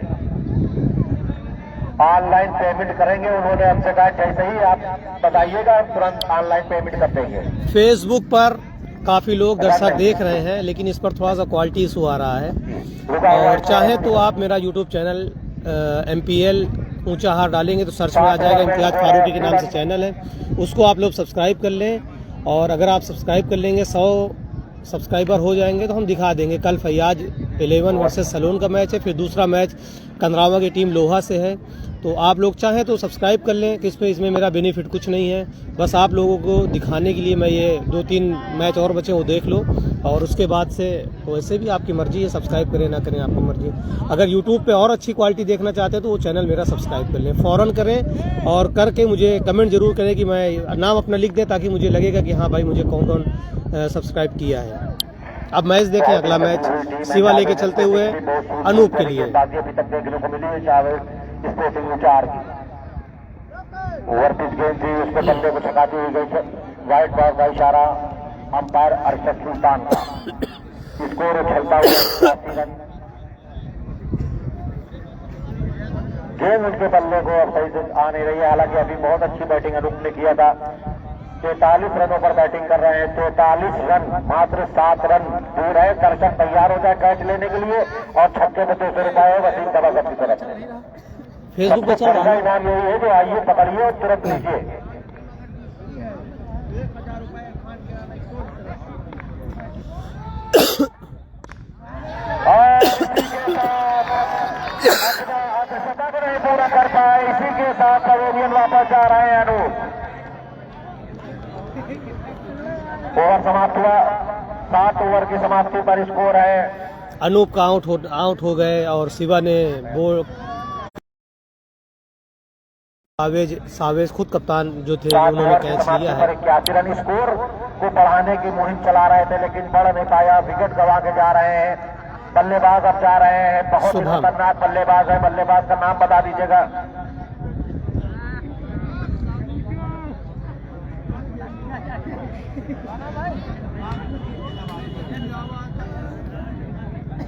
ऑनलाइन पेमेंट करेंगे, उन्होंने हमसे कहा जैसे ही आप बताइएगा तुरंत ऑनलाइन पेमेंट कर देंगे। फेसबुक पर काफी लोग दर्शक देख रहे हैं लेकिन इस पर थोड़ा सा क्वालिटी इशू आ रहा है, और चाहे तो आप मेरा यूट्यूब चैनल MPL ऊंचाहार डालेंगे तो सर्च में आ जाएगा, इम्तियाज फारूकी के नाम से चैनल है, उसको आप लोग सब्सक्राइब कर लें। और अगर आप सब्सक्राइब कर लेंगे 100 सब्सक्राइबर हो जाएंगे तो हम दिखा देंगे। कल फैयाज 11 वर्सेस सलोन का मैच है, फिर दूसरा मैच कंदरावा की टीम लोहा से है। तो आप लोग चाहें तो सब्सक्राइब कर लें, कि इसमें मेरा बेनिफिट कुछ नहीं है, बस आप लोगों को दिखाने के लिए मैं ये 2-3 मैच और बचे वो देख लो, और उसके बाद से वैसे भी आपकी मर्जी है, सब्सक्राइब करें ना करें आपकी मर्जी। अगर यूट्यूब पे और अच्छी क्वालिटी देखना चाहते हैं तो वो चैनल मेरा सब्सक्राइब कर लें, फ़ौरन करें, और करके मुझे कमेंट जरूर करें कि मैं नाम अपना लिख दें ताकि मुझे लगेगा कि हाँ भाई मुझे कौन कौन सब्सक्राइब किया है। अब मैच देखें, अगला मैच शिवा लेके चलते हुए अनूप के लिए। अभी तक देखने को मिली है स्पोर्टिंग ऊंचाहार की ओवर पिच गेंद थी, उसको बल्ले को छकाती हुई गई, वाइट बॉल का इशारा अंपायर अरशद सुल्तान का। स्कोर उछलता हुआ 80 रन। गेंद उनके बल्ले को अब सही से आ नहीं रही है, हालांकि अभी बहुत अच्छी बैटिंग अनूप ने किया था। 43 रनों पर बैटिंग कर रहे हैं, 43 रन, मात्र 7 रन दूर है। दर्शक तैयार हो जाए कैच लेने के लिए, और छक्के में 200 रुपए वसीम तबागत की तरफ से। फेसबुक पे चल रहा है, इनाम यही है जो आइए पकड़िए और तुरंत लीजिए। और शतक नहीं पूरा कर पाए, इसी के साथ पवेलियन वापस जा रहे हैं अनूप। ओवर समाप्त हुआ, 7 ओवर की समाप्ति पर स्कोर है। अनूप का आउट हो गए, और शिवा ने वो सावेज खुद कप्तान जो थे उन्होंने कैच लिया है। 81 रन स्कोर को बढ़ाने की मुहिम चला रहे थे लेकिन बढ़ नहीं पाया, विकेट गंवा के जा रहे हैं। बल्लेबाज अब जा रहे हैं, बहुत ही खतरनाक बल्लेबाज है। बल्लेबाज का नाम बता दीजिएगा।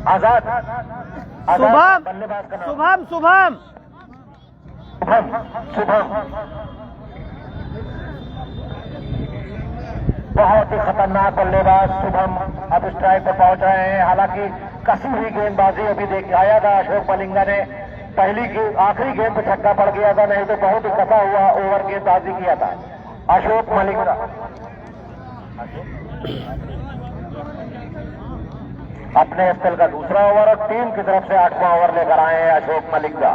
आजाद, शुभम, बल्लेबाज का नाम शुभम शुभम शुभम। बहुत ही खतरनाक बल्लेबाज शुभम अब स्ट्राइक पर पहुंच रहे हैं। हालांकि कसी हुई गेंदबाजी अभी दिखाया था अशोक मलिंगा ने, आखिरी गेंद पे छक्का पड़ गया था, नहीं तो बहुत ही कसा हुआ ओवर गेंदबाजी किया था अशोक मलिंगा। अपने स्पेल का दूसरा ओवर और टीम की तरफ से 8वां ओवर लेकर आए हैं अशोक मलिंगा।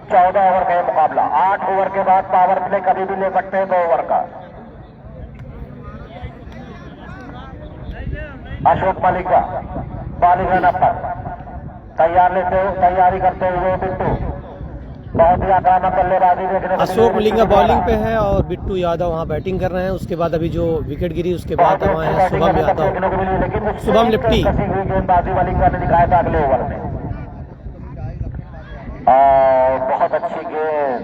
14 ओवर का मुकाबला, 8 ओवर के बाद पावर प्ले कभी भी ले सकते हैं 2 ओवर का। अशोक मलिंगा बॉलिंग रन पर तैयारी करते हुए बिट्टू, बहुत ही आक्रामक बल्लेबाजी देखने को। अशोक मलिंगा बॉलिंग पे है और बिट्टू यादव वहाँ बैटिंग कर रहे हैं। उसके बाद अभी जो विकेट गिरी उसके बाद वहाँ है शुभम यादव, शुभम लिप्टी। गेंदबाजी मलिंगा ने दिखाया था अगले ओवर में, और बहुत अच्छी गेंद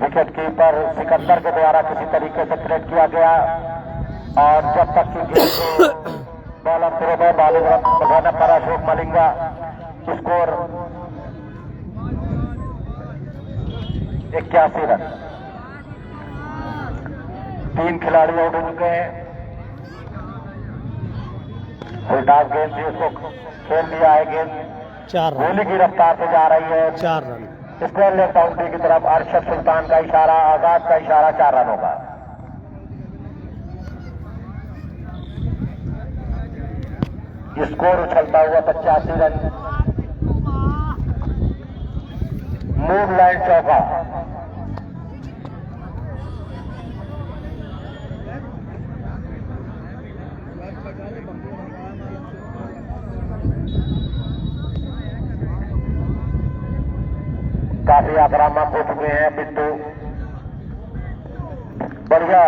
विकेट कीपर सिकंदर के द्वारा किसी तरीके से क्लियर किया गया, और जब तक की गेंद को बॉलर थ्रो में बॉलिंग रन पर अशोक मलिंगा। Score 81 run. 3 खिलाड़ी आउट हो चुके हैं। फुलटास गेंद थी, उसको खेल दिया है। गेंद 4 रन, गोली की रफ्तार से जा रही है 4 रन। स्क्वायर लेग बाउंड्री की तरफ। अरशद सुल्तान का इशारा, आजाद का इशारा, 4 रनों का। स्कोर उछलता हुआ 85 रन। मूव लाइन चौका। काफी आक्रामक हो चुके हैं पिट्टू। बढ़िया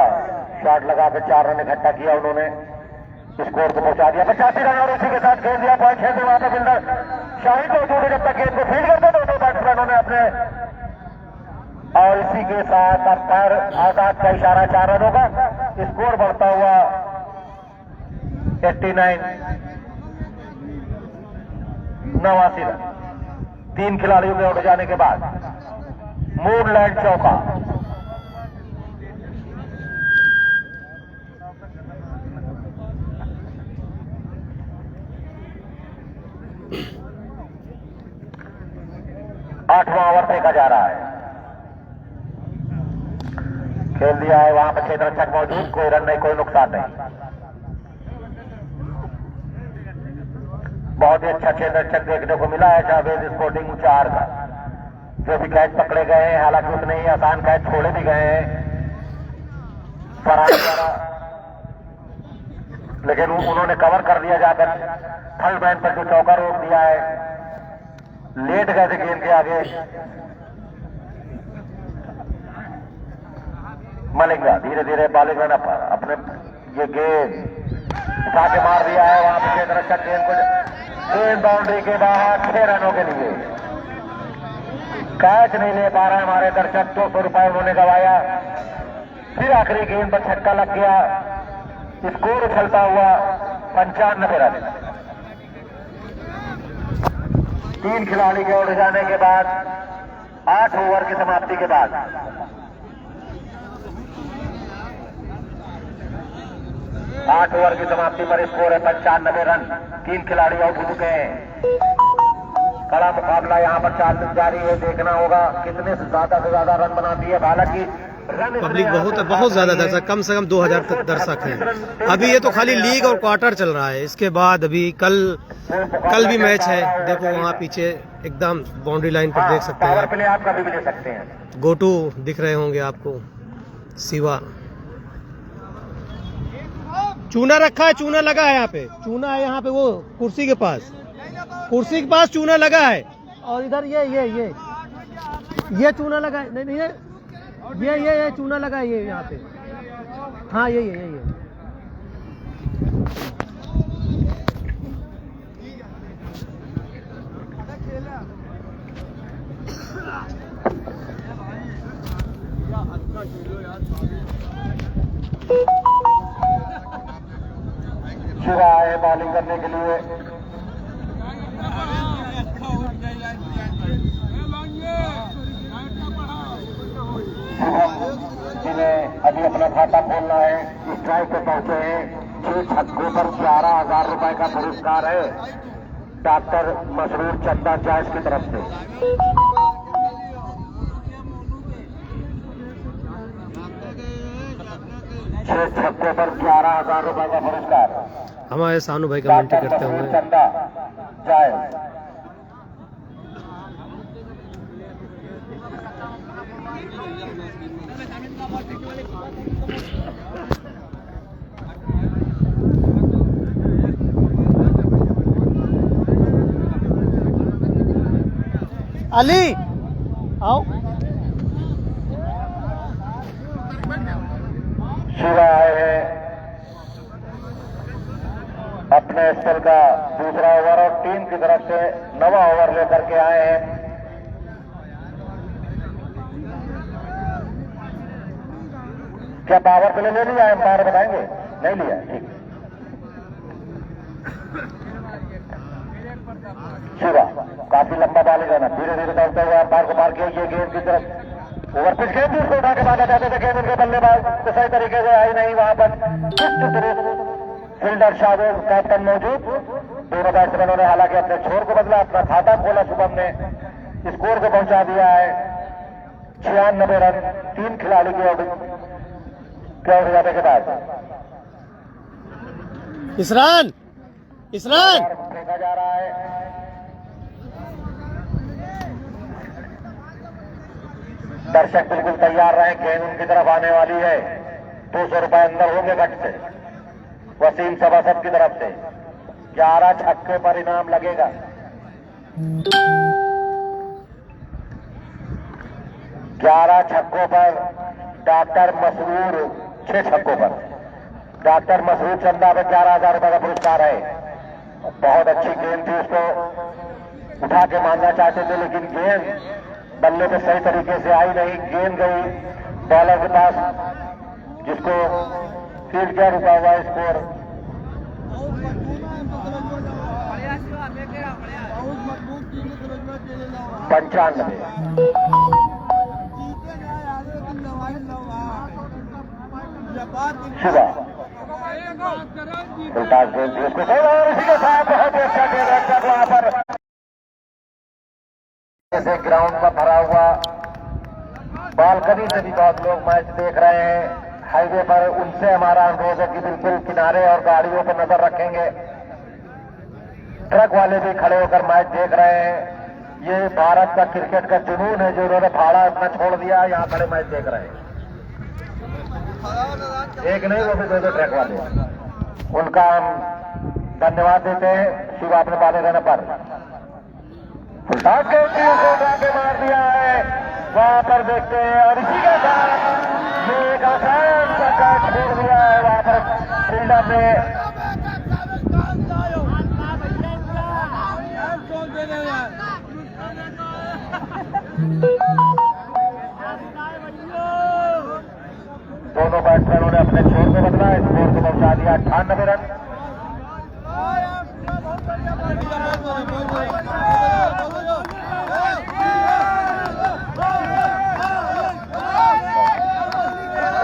शॉट लगा के 4 रन इकट्ठा किया उन्होंने, स्कोर को पहुंचा दिया 85 रन। और इसी के साथ खेल दिया पॉइंट 6 वहां पर फील्डर शाहिद चौधरी जब तक गेंद को फील्ड करते दोनों बैट्समैनों ने अपने। और इसी के साथ अंपायर आजाद का इशारा, 4 रनों का। स्कोर बढ़ता हुआ 89 रन। 3 खिलाड़ियों के उठ जाने के बाद मूनलाइट चौका। आठवां ओवर फेंका जा रहा है। खेल दिया है, वहां पर 6 रक्षक मौजूद, कोई रन नहीं, कोई नुकसान नहीं। बहुत ही अच्छा 6 रक्षक देखने को मिला है जावेद स्पोर्टिंग चार का, जो भी कैच पकड़े गए हैं। हालांकि उतने ही आसान कैच छोड़े भी गए हैं फरहान द्वारा, लेकिन उन्होंने कवर कर दिया जाकर। थर्ड मैन पर जो चौका रोक दिया है, लेट गए थे गेंद के आगे। मलिंगा धीरे धीरे बॉलिंग रन पर अपने ये गेंद उठा के मार दिया है। वहां पर 6 रक्षक गेंद को बाउंड्री के बाहर 6 रनों के लिए। कैच नहीं ले पा रहे हमारे दर्शक, 200 रुपए उन्होंने गवाया। फिर आखिरी गेंद पर छक्का लग गया। स्कोर उछलता हुआ 95 रन। 3 खिलाड़ी के उड़ जाने के बाद 8 ओवर की समाप्ति के बाद 8 ओवर की समाप्ति पर स्कोर है 95 रन। 3 खिलाड़ी आउट हो चुके हैं। कड़ा मुकाबला यहां पर 4 दिन जारी है। देखना होगा कितने से ज्यादा रन बनाती है। हालांकि पब्लिक बहुत ज्यादा दर्शक, कम से कम 2000 तक दर्शक हैं। अभी ये तो खाली लीग और क्वार्टर चल रहा है। इसके बाद अभी कल भी मैच है। देखो वहाँ पीछे एकदम बाउंड्री लाइन पर देख सकते हैं। प्ले आप कभी भी ले सकते हैं। गोटू दिख रहे होंगे आपको, सिवा। चूना रखा है, चूना लगा है यहाँ पे, चूना है यहाँ पे, वो कुर्सी के पास चूना लगा है। और इधर ये चूना लगा है। नहीं ये चूना लगा है, ये यहाँ पे। हाँ यही है। शिवा आए बॉलिंग करने के लिए। जिन्हें अभी अपना खाता खोलना है, स्ट्राइक पे पहुंचे हैं। 6 छक्कों पर 11,000 रुपए का पुरस्कार है डॉक्टर मसरूर चंदा जायज की तरफ से। छक्कों पर 11,000 रुपए का पुरस्कार हमारे सानू भाई कमेंट करते हुए। चंदा जायज। अली आओ। शिवा आए हैं अपने स्थल का दूसरा ओवर और टीम की तरफ से 9वां ओवर लेकर के आए हैं। क्या पावर प्ले ले लिया? एम्पायर बताएंगे। नहीं लिया, ठीक। शिवा काफी लंबा बॉलिंग है ना, धीरे धीरे दौड़ते हुए एम्पायर को पार किया। ये गेंद की तरफ ओवर पिच गेंद उसको उठा के मारना चाहते थे। गेंद उनके बल्लेबाज तो सही तरीके से आई नहीं। वहां पर फील्डर शाहरुख कैप्टन मौजूद। दोनों बैट्समैनों ने हालांकि अपने छोर को बदला, अपना खाता खोला। शुभम ने स्कोर को पहुंचा दिया है 96 रन 3 खिलाड़ी के आउट हो जाने के बाद। इस रन फेंका जा रहा है। दर्शक बिल्कुल तैयार रहे, गेंद उनकी तरफ आने वाली है। 200 रुपए अंदर होंगे गट से वसीम सभासद की तरफ से। 11 छक्के पर इनाम लगेगा। 11 छक्कों पर डॉक्टर मसरूर, 6 छक्कों पर डॉक्टर मसरूर चंदा में 11,000 रुपए का पुरस्कार है। बहुत अच्छी गेंद थी, उसको उठा के मारना चाहते थे लेकिन गेंद बल्ले पे सही तरीके से आई नहीं। गेंद गई बॉलर के पास जिसको फील्ड किया, रुका हुआ स्कोर 95। शुभा उल्टास गेंद थी उसको सही, और इसी के साथ बहुत ही अच्छा गेंद रखा वहां पर। जैसे ग्राउंड पर भरा हुआ बालकनी से भी बहुत लोग मैच देख रहे हैं। हाईवे पर उनसे हमारा अनुरोध है कि बिल्कुल किनारे और गाड़ियों पर नजर रखेंगे। ट्रक वाले भी खड़े होकर मैच देख रहे हैं। ये भारत का क्रिकेट का जुनून है जो उन्होंने भाड़ा अपना छोड़ दिया, यहाँ खड़े मैच देख रहे हैं। एक नहीं, वो भी 2 ट्रक वाले, उनका हम धन्यवाद देते हैं। शिव आपने बाले रहने पर उठाके मार दिया है, वहां पर देखते हैं। और इसी के साथ ये एक आसान सा कैच छोड़ दिया है वहां पर फील्डर ने। दोनों बैट्समैनों ने अपने छोर को बदला, स्कोर को पहुंचा दिया 98 रन।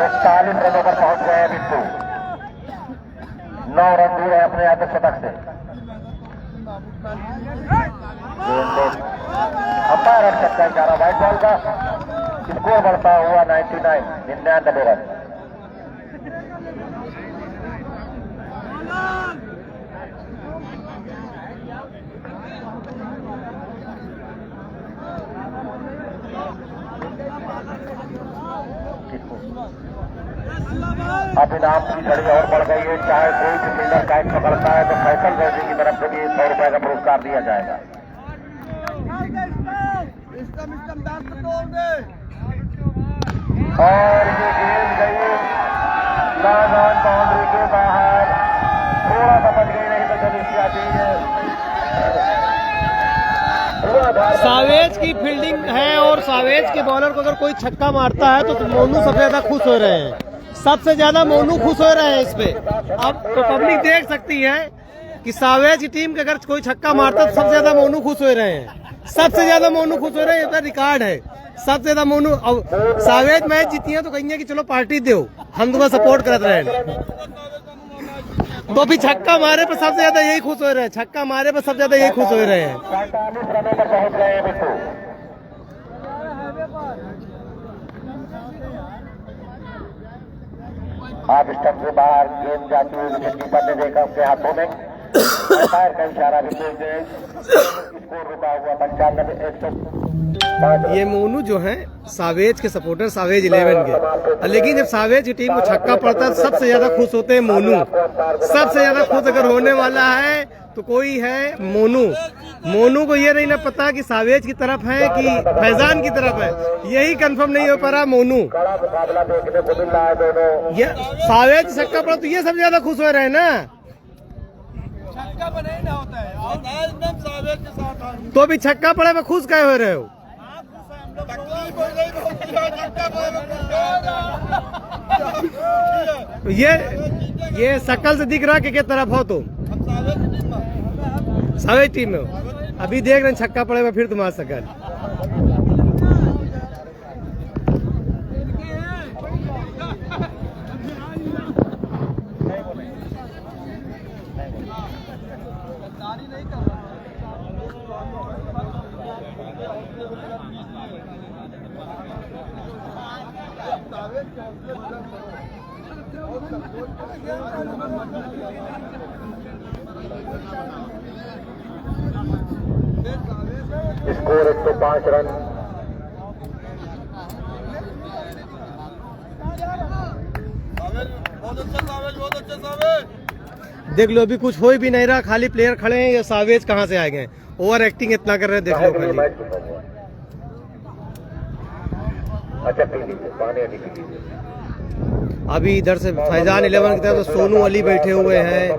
एक 40 रनों पर पहुंच गए हैं बिट्टू। 9 रन दूर है अपने अर्धशतक से। अंपायर अब सकता है इशारा व्हाइट बॉल का। स्कोर बढ़ता हुआ 99 रन। अब इनाम की छड़ी और बढ़ गई है। चाहे कोई भी फील्डर कैच पकड़ता है तो फैसल वैसी की तरफ से भी 100 रुपए का पुरस्कार दिया जाएगा। और ये गेंद गई लॉन्ग ऑन बाउंड्री के बाहर, थोड़ा सा बच गई, नहीं तो चली जाती है। सावेज की फील्डिंग है और सावेज के बॉलर को अगर कोई छक्का मारता है तो मोनू सबसे ज्यादा खुश हो रहे हैं। सबसे ज्यादा मोनू खुश हो रहे हैं इस पे। अब तो पब्लिक देख सकती है कि सावेज की टीम के अगर कोई छक्का मारता है तो सबसे ज्यादा मोनू खुश हो रहे हैं। सबसे ज्यादा मोनू खुश हो रहे हैं, ये रिकॉर्ड है। सबसे ज्यादा मोनू। अब सावेज मैच जीती है तो कहेंगे कि चलो पार्टी दो, हम तुम्हें सपोर्ट करते रहे। तो भी छक्का मारे पर सबसे ज्यादा यही खुश हो रहे हैं। छक्का मारे पर सबसे ज्यादा यही खुश हो रहे हैं। 45 रनों पर पहुंच गए हैं बिट्टू। आप स्टंप से बाहर गेंद जाती हुई विकेट कीपर ने देखा उसके हाथों में अंपायर का इशारा भी दे दे। स्कोर रुका हुआ 95। ये मोनू जो है सावेज के सपोर्टर, सावेज 11 के। लेकिन जब सावेज की टीम को छक्का पड़ता है तो सबसे ज्यादा खुश होते हैं मोनू। सबसे ज्यादा खुश अगर होने वाला है तो कोई है मोनू। मोनू को ये नहीं ना पता कि सावेज की तरफ है कि फैजान की तरफ है, यही कंफर्म नहीं हो पा रहा मोनू। ये सावेज छक्का पड़ा तो ये सबसे ज्यादा खुश हो रहे हैं ना। तो भी छक्का पड़े में खुश कहे हो रहे हो। ये शकल से दिख रहा कि किस तरफ हो तुम? सावेज टीम में हो। अभी देख रहे हैं छक्का पड़े में फिर तुम्हारा शकल। Score 105 run. देख लो अभी कुछ हो ही भी नहीं रहा, खाली प्लेयर खड़े हैं। ये सावेज कहाँ से आ गए, ओवर एक्टिंग इतना कर रहे हैं, देख लो खाली। अच्छा पी लीजिए, पानी पी लीजिए। अभी इधर से फैजान 11 की तरफ से सोनू अली बैठे हुए हैं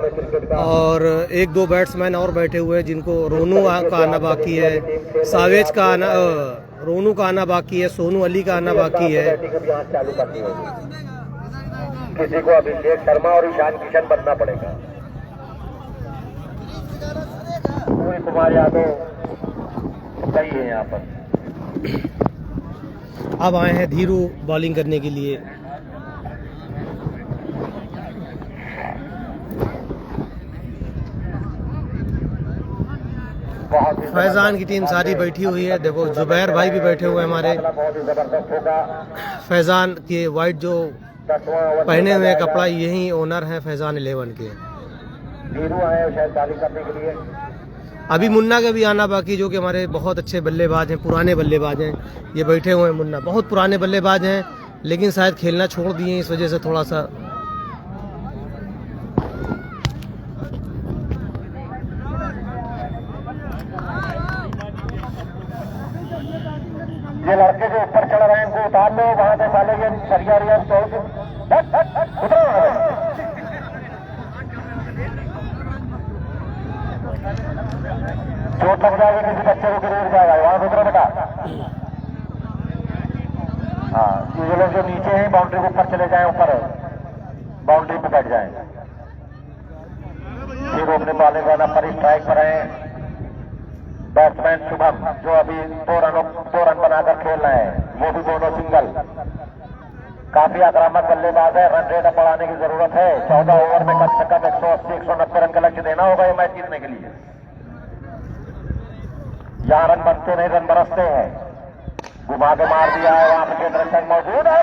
और एक दो बैट्समैन और बैठे हुए हैं जिनको रोनू का आना बाकी है, सावेज का आना, रोनू का आना बाकी है, सोनू अली का आना बाकी है। किसी को अभिषेक शर्मा और ईशान किशन बनना पड़ेगा। सूर्य कुमार यादव सही है यहाँ पर। अब आए हैं धीरू बॉलिंग करने के लिए। फैजान की टीम सारी बैठी हुई है। देखो जुबैर भाई भी बैठे हुए हैं हमारे। फैजान के वाइट जो पहने हुए कपड़ा, यही ओनर हैं फैजान 11 के। धीरू आए शायद चाली करने के लिए। अभी मुन्ना का भी आना बाकी, जो कि हमारे बहुत अच्छे बल्लेबाज हैं, पुराने बल्लेबाज हैं। ये बैठे हुए हैं मुन्ना, बहुत पुराने बल्लेबाज हैं लेकिन शायद खेलना छोड़ दिए, इस वजह से थोड़ा सा। ये लड़के जो ऊपर चढ़ रहे हैं इनको उतार लो वहां से, साले ये सरिया रिया चौक उतरो। चोट लग जाएगी किसी बच्चे को, गिर जाएगा, वहां से उतरो बेटा। हाँ ये लोग जो नीचे हैं बाउंड्री के ऊपर चले जाएं, ऊपर बाउंड्री पे बैठ जाएं। फिर अपने बॉलिंग रन पर स्ट्राइक पर हैं बैट्समैन शुभम, जो अभी दो रन बनाकर खेल रहे हैं, वो भी दोनों सिंगल। काफी आक्रामक बल्लेबाज है, रन रेट बढ़ाने की जरूरत है। 14 ओवर में कम से कम 180-190 रन का लक्ष्य देना होगा ये मैच जीतने के लिए। यहाँ रन बनते नहीं, रन बरसते हैं। घुमा के मार दिया है, वहां पर रक्षक मौजूद है।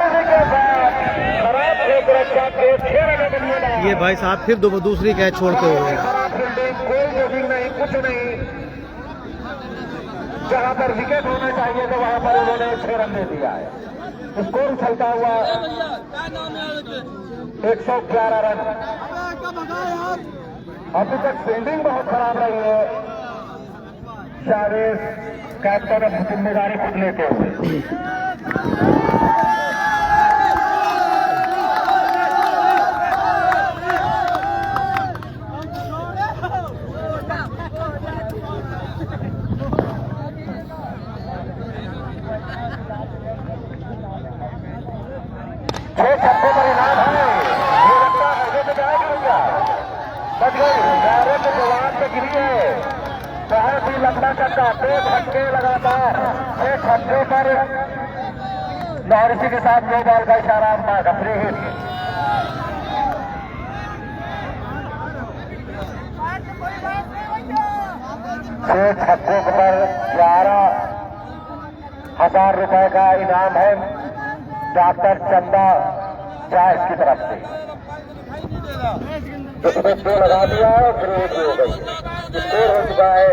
ये भाई साहब फिर दूसरी कैच छोड़ते हुए, कोई बॉलिंग नहीं, कुछ नहीं। जहां पर विकेट होना चाहिए तो वहां पर उन्होंने 6 रन दे दिया है। स्कोर उछलता हुआ 111 रन। अभी तक फील्डिंग बहुत खराब रही है। शावेज कैप्टन अपनी जिम्मेदारी खुद लेते हुए। छक्कों पर इनाम है, ये लगता है आगे तो जाएगी भैया। बच गई, डायरेक्ट जवान पे गिरी है। बहुत ही लंबा चक्का, 2 छक्के लगातार। 6 छक्के पर लॉरेंसी के साथ 2 बॉल का इशारा अंपायर का फ्री हिट। 6 छक्कों पर 11,000 रुपए का इनाम है डॉक्टर चंदा जायज की तरफ से। जिसमें 2 लगा दिया है और फ्री हिट हो गई। स्कोर हो चुका है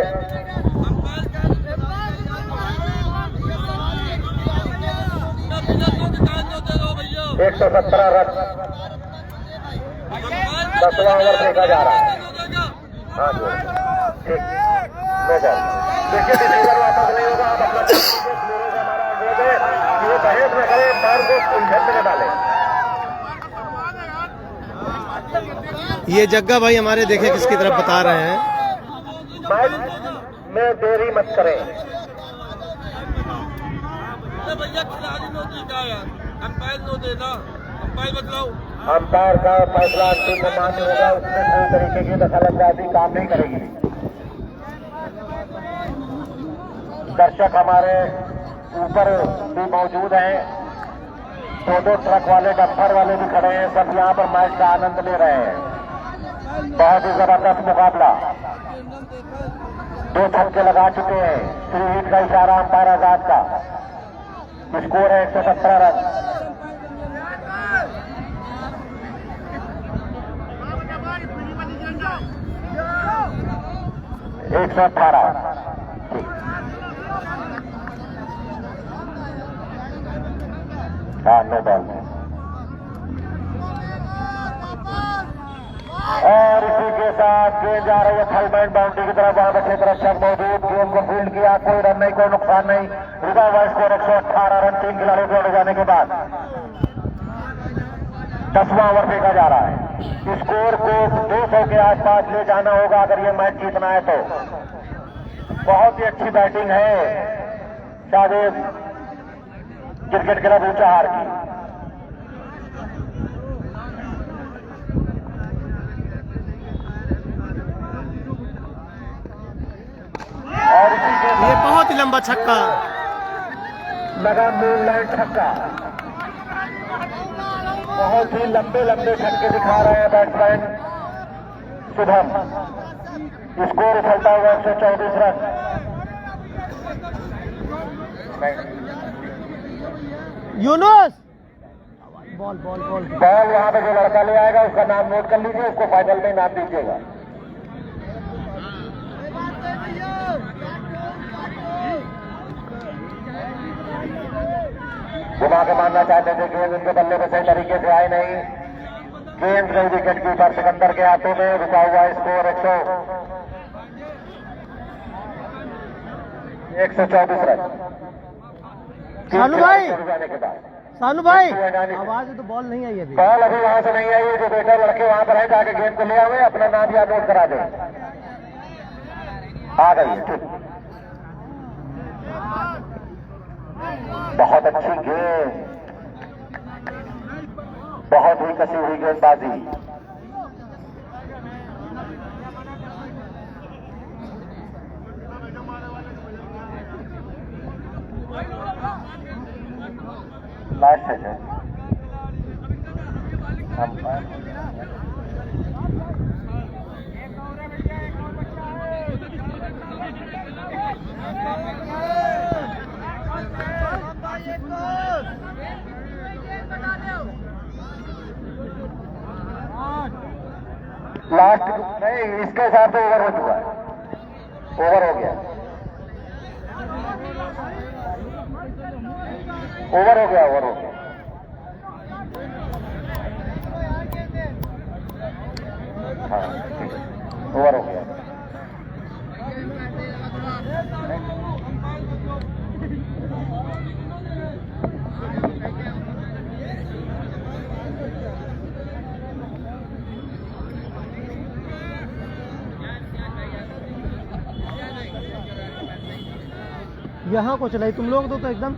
117 रन। 10वां ओवर फेंका जा रहा है। हाँ जी ठीक, नो बॉल। देखिए डिसीजन वापस नहीं होगा। आप अपना हमारा अनुरोध है कि वो बहस में करे, बार को उलझन में डाले। ये जग्गा भाई हमारे देखे किसकी तरफ बता रहे हैं। मैच में देरी मत करें। भैया खिलाड़ी नो देगा यार, अंपायर नो देना, अंपायर बदलाओ। अंपायर का फैसला अंतिम में मान्य होगा, उसमें कोई तरीके की दखलंदाजी काम नहीं करेगी। दर्शक हमारे ऊपर भी मौजूद हैं, 2 ट्रक वाले, डंपर वाले भी खड़े हैं, सब यहाँ पर मैच का आनंद ले रहे हैं। बहुत ही जबरदस्त मुकाबला। 2 छक्के लगा चुके हैं। फ्री हिट का इशारा अंपायर आजाद का। स्कोर है 117 रन। 118। ठीक। हाँ, नो बॉल। और इसी के साथ गेंद जा रही है थलमैन बाउंड्री की तरफ। वहां बचे रक्षक मौजूद, गेंद को फील्ड किया, कोई रन नहीं, कोई नुकसान नहीं। रुका हुआ स्कोर 118 रन 3 खिलाड़ियों के आउट जाने के बाद 10वां ओवर फेंका जा रहा है। स्कोर को 200 के आसपास ले जाना होगा अगर ये मैच जीतना है तो। बहुत ही अच्छी बैटिंग है शादेब क्रिकेट क्लब ऊंचाहार की। और इसी के ये बहुत ही लंबा छक्का। लगा मूनलाइट छक्का। बहुत ही लंबे लंबे छक्के दिखा रहे हैं बैट्समैन शुभम। स्कोर उछलता हुआ 124 run. Yunus ball ball ball ball वहां पे जो लड़का ले आएगा उसका नाम नोट कर लीजिए, उसको फाइनल में नाम दीजिएगा। घुमा के मारना चाहते थे, गेंद उनके बल्ले पे सही तरीके से आई नहीं। गेंद गई विकेट कीपर सिकंदर के हाथों में। रुका हुआ स्कोर 124 रन। सानू भाई, जाने के बाद सानू भाई आवाज तो बॉल नहीं आई अभी। बॉल अभी वहां से नहीं आई है। जो बेटा लड़के वहां पर है जाके गेंद को ले आवे, अपना नाम या नोट करा दे। आ गई। ठीक। बहुत अच्छी गेंद, बहुत ही कसी हुई गेंदबाजी। लास्ट है लास्ट नहीं, इसके हिसाब से ओवर हो चुका है। ओवर हो गया, ओवर हो गया, ओवर हो गया। हाँ ठीक है, ओवर हो गया। यहाँ को चलाई तुम लोग तो एकदम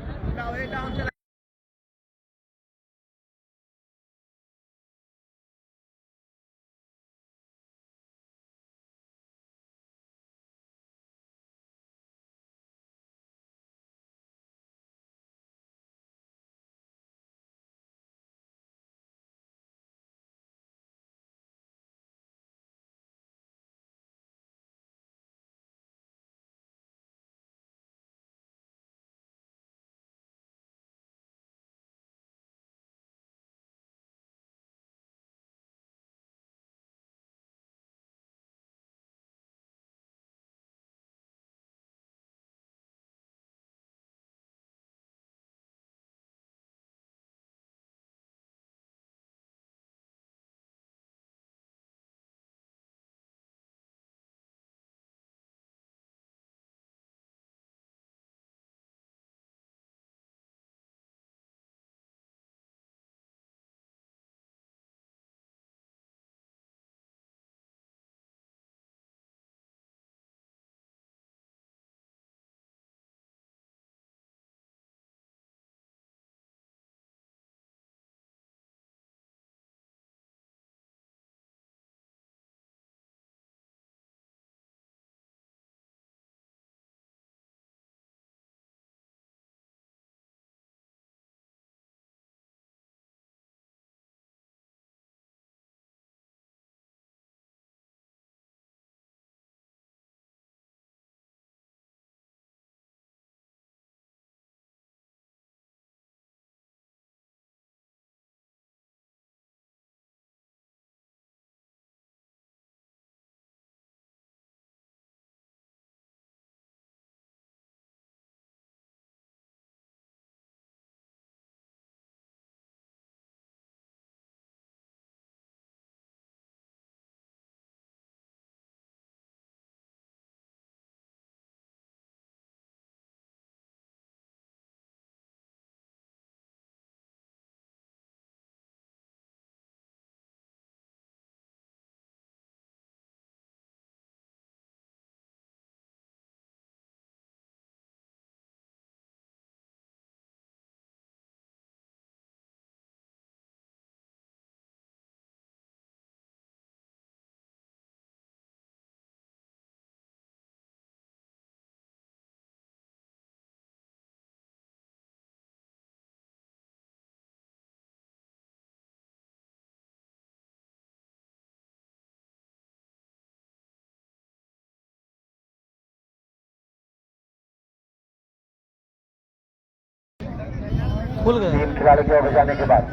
खुल गया। 3 खिलाड़ी के आउट जाने के बाद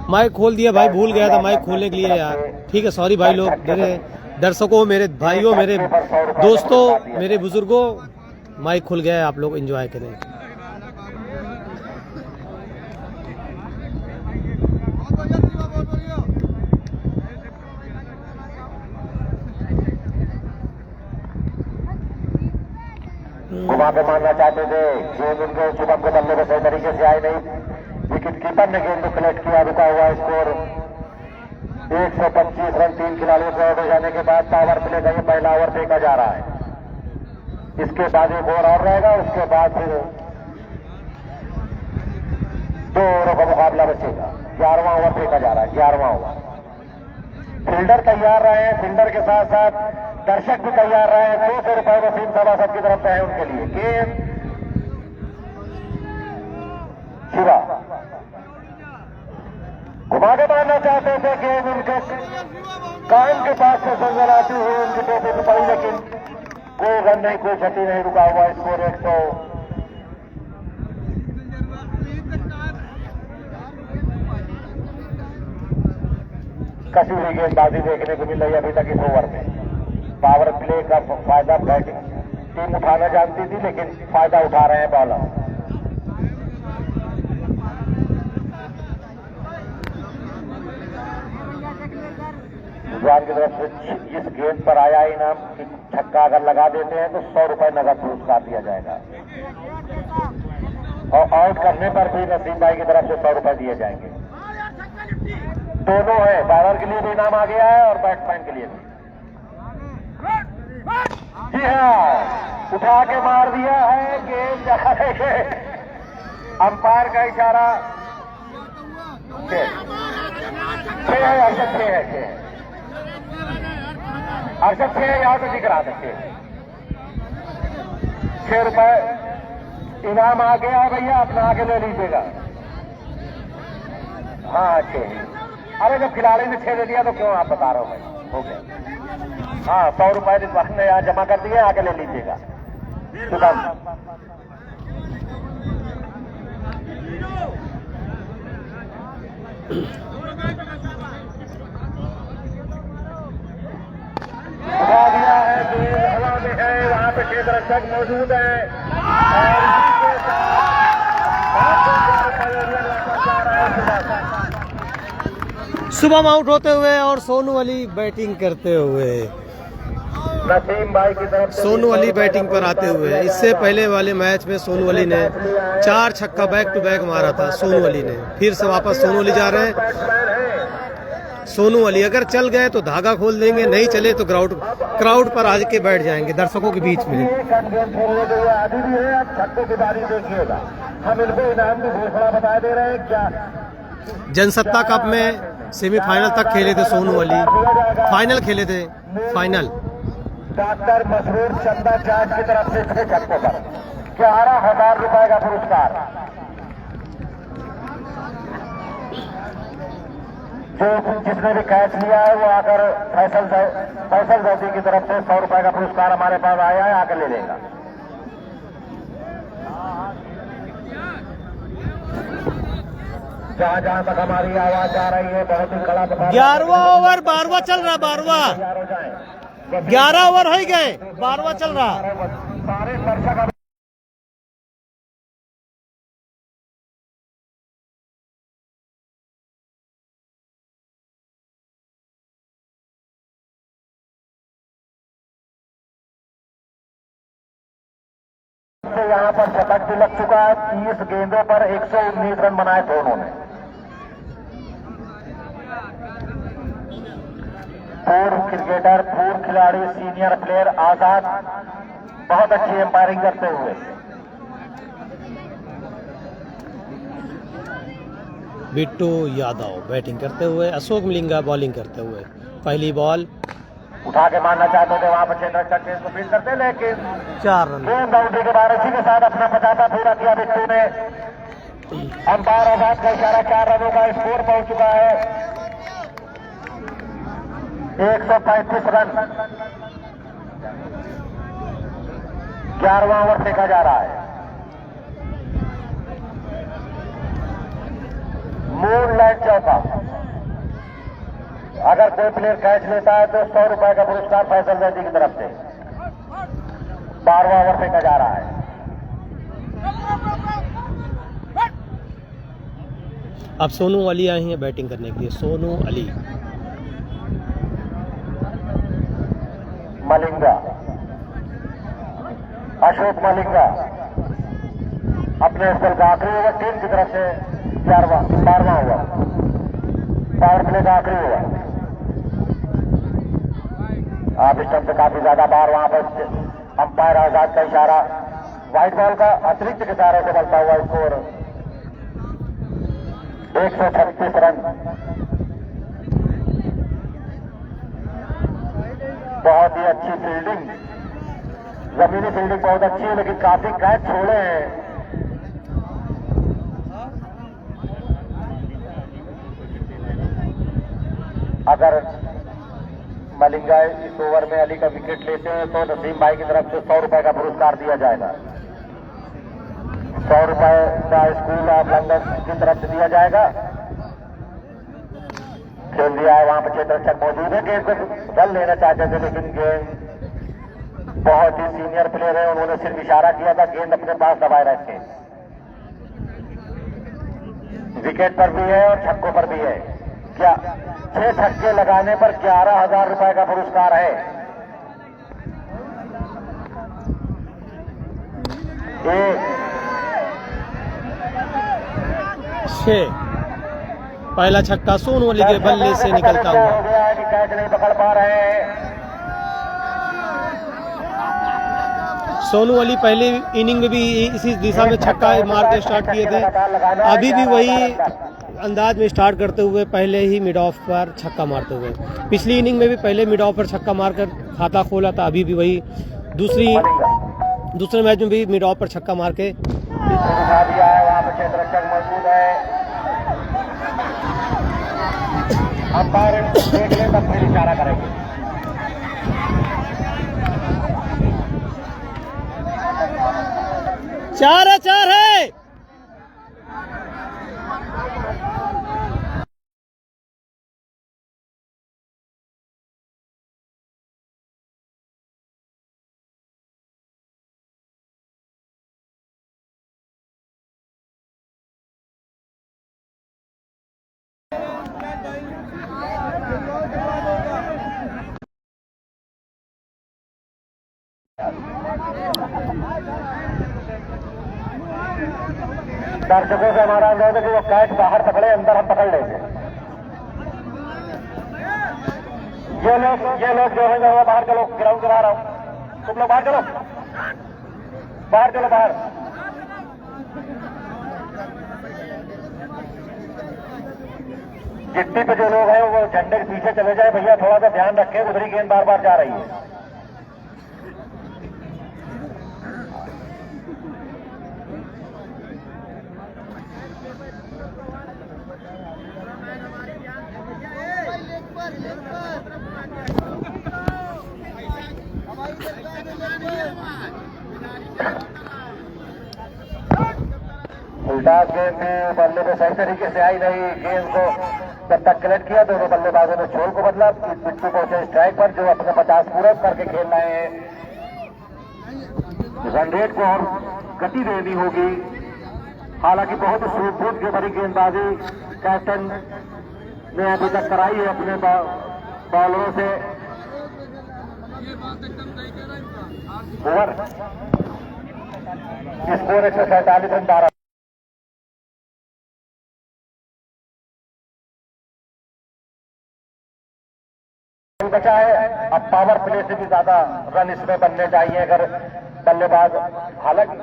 माइक खोल दिया भाई, भूल गया था माइक खोलने के लिए यार। ठीक है, सॉरी भाई लोग, मेरे दर्शकों, मेरे भाइयों, मेरे दोस्तों, मेरे बुजुर्गों, माइक खुल गया है, आप लोग एंजॉय करें। घुमा के मारना चाहते थे, गेंद उनके शुभम के बल्ले में सही तरीके से आई नहीं। विकेट कीपर ने गेंद को कलेक्ट किया, रुका हुआ स्कोर 125 रन। 3 खिलाड़ियों को आउट हो जाने के बाद पावर प्ले का ये पहला ओवर फेंका जा रहा है। इसके बाद एक ओवर और रहेगा, उसके बाद फिर 2 ओवरों का मुकाबला बचेगा। 11वां ओवर फेंका जा रहा है, 11वां ओवर। फील्डर तैयार रहे हैं, फील्डर के साथ साथ दर्शक भी तैयार रहे हैं। 200 रुपए वसीम सभासद की तरफ से है उनके लिए। गेंद शिवा घुमा के मारना चाहते थे, गेंद उनके कान के पास से संजलाती हुई उनकी टोपी में पड़ी, लेकिन कोई रन नहीं, कोई क्षति नहीं। रुका हुआ स्कोर 100। कसी हुई गेंदबाजी देखने को मिल रही अभी तक इस ओवर में। पावर प्ले का फायदा बैटिंग टीम उठाना जानती थी, लेकिन फायदा उठा रहे हैं बॉलर। भगवान की तरफ से इस गेंद पर आया इनाम कि छक्का अगर लगा देते हैं तो 100 रुपए नगद पुरस्कार दिया जाएगा, और आउट करने पर भी नसीम भाई की तरफ से 100 रुपए दिए जाएंगे। दोनों है, बॉलर के लिए भी इनाम आ गया है और बैट्समैन के लिए भी। जी हाँ, उठा के मार दिया है, गेंद जा रही है। अंपायर का इशारा 6 है, अर्षद 6 है, अर्षद 6 यहाँ तो दिख रहा था 6 रुपए इनाम आ गया भैया, अपना आगे ले लीजिएगा। हाँ 6। अरे जब खिलाड़ी ने 6 दे दिया तो क्यों आप बता रहे हो भाई, हो गया। हाँ 100 रुपए रिजवान ने यहाँ जमा कर दिए, आगे ले लीजिएगा। शुभम उठा दिया है, गेंद हवा में है, वहां पे क्षेत्र रक्षक मौजूद है और इसी के साथ शुभम आउट होते हुए और सोनू अली बैटिंग करते हुए, नसीम भाई की तरफ से सोनू अली बैटिंग पर आते हुए। इससे पहले वाले मैच में सोनू अली ने 4 छक्का बैक टू बैक मारा था सोनू अली ने। फिर से वापस सोनू अली जा रहे हैं। सोनू अली अगर चल गए तो धागा खोल देंगे, नहीं चले तो क्राउड पर आज के बैठ जाएंगे दर्शकों के बीच में। आदि भी है, अब छक्कों की बारी देखिएगा। हम इनको इनाम की घोषणा बता दे रहे हैं। क्या जनसत्ता कप में सेमीफाइनल तक खेले थे सोनू अली, फाइनल खेले थे, फाइनल। डॉक्टर मसरूर चंदा जाट की तरफ से 6 छक्कों पर 11,000 रुपए का पुरस्कार। जो जिसने भी कैच लिया है वो आकर फैसल जैदी की तरफ से 100 रुपए का पुरस्कार हमारे पास आया है, आकर ले लेगा। जहां जहां तक हमारी आवाज आ रही है, बहुत ही कड़ा 11वां ओवर 12वां चल रहा, 11 ओवर हो गए, 12वां चल रहा। सारे दर्शक यहाँ पर शतक भी लग चुका है। 30 गेंदों पर 119 रन बनाए थे उन्होंने। पूर्व क्रिकेटर, पूर्व खिलाड़ी, सीनियर प्लेयर आजाद बहुत अच्छी एम्पायरिंग करते हुए। बिट्टू यादव बैटिंग करते हुए, अशोक मिलिंगा बॉलिंग करते हुए। पहली बॉल उठा के मारना चाहते थे, वहां पर क्षेत्र रक्षक गेंद को फील्ड करते, लेकिन 4 रन। गेंद बाउंड्री के बाहर, इसी के साथ अपना 50 पूरा किया बिट्टू ने। अंपायर आजाद का इशारा, 4 रनों का स्कोर पहुंच चुका है 135 रन। 11वां ओवर फेंका जा रहा है। मूनलाइट चौका। अगर कोई प्लेयर कैच लेता है तो 100 रुपए का पुरस्कार फैसल वैदी की तरफ से। 12वां ओवर फेंका जा रहा है। अब सोनू अली आए हैं बैटिंग करने के लिए। सोनू अली, मलिंगा, अशोक मलिंगा अपने स्पेल का आखिरी ओवर टीम की तरफ से 12वां ओवर पावर प्ले का आखिरी ओवर। आप इस टाइम से काफी ज्यादा बार वहां पर अंपायर आजाद का इशारा, व्हाइट बॉल का अतिरिक्त इशारे से बनता हुआ स्कोर 136 रन। बहुत ही अच्छी फील्डिंग, जमीनी फील्डिंग बहुत अच्छी है, लेकिन काफी कैच छोड़े हैं। अगर मलिंगा इस ओवर में अली का विकेट लेते हैं तो नसीम भाई की तरफ से 100 रुपए का पुरस्कार दिया जाएगा। 100 रुपए का स्कूल ऑफ लंदन की तरफ से दिया जाएगा। खेल दिया है, वहां पर क्षेत्ररक्षक मौजूद है। गेंद को बल लेना चाहते थे, लेकिन गेंद बहुत ही सीनियर प्लेयर है, उन्होंने सिर्फ इशारा किया था गेंद अपने पास दबाए रखे। विकेट पर भी है और छक्कों पर भी है। क्या 6 छक्के लगाने पर 11,000 रुपए का पुरस्कार है। एक 6 पहला छक्का सोनू अली के बल्ले से निकलता हुआ। हो गया है कि कैच नहीं पकड़ पा रहे हैं। सोनू अली पहले इनिंग में भी इसी दिशा में छक्का मार के स्टार्ट किए थे, अभी भी वही अंदाज में स्टार्ट करते हुए पहले ही मिड ऑफ पर छक्का मारते हुए। पिछली इनिंग में भी पहले मिड ऑफ पर छक्का मारकर खाता खोला था, अभी भी वही दूसरे मैच में भी मिड ऑफ पर छक्का मार के दिखा दिया है। वहां पर क्षेत्ररक्षक मौजूद है, अंपायर देख ले तब फिर इशारा करेंगे। चार है। दर्शकों से हमारा अनुरोध है कि वो कैच बाहर पकड़े, अंदर हम पकड़ लेंगे। ये लोग जो है वो बाहर चलो, ग्राउंड के बाहर आओ। तुम लोग बाहर चलो, बाहर चलो, बाहर। गिट्टी पे जो लोग हैं वो झंडे के पीछे चले जाए भैया, थोड़ा सा ध्यान रखें, उधरी गेंद बार बार जा रही है। उल्टा गेंद बल्ले पे सही तरीके से आई नहीं। गेंद को जब तक कलेक्ट किया दोनों बल्लेबाजों ने छोल को बदला। बिट्टू पहुंचे स्ट्राइक पर, जो अपने 50 पूरा करके खेल रहे हैं। रन रेट को और गति देनी होगी। हालांकि बहुत सूझबूझ के भरी गेंदबाजी कैप्टन ने अभी तक कराई है अपने बॉलरों से। ओवर स्कोर 147 रन 12 बचा है। अब पावर प्ले से भी ज्यादा रन इसमें बनने चाहिए अगर बल्लेबाज, हालांकि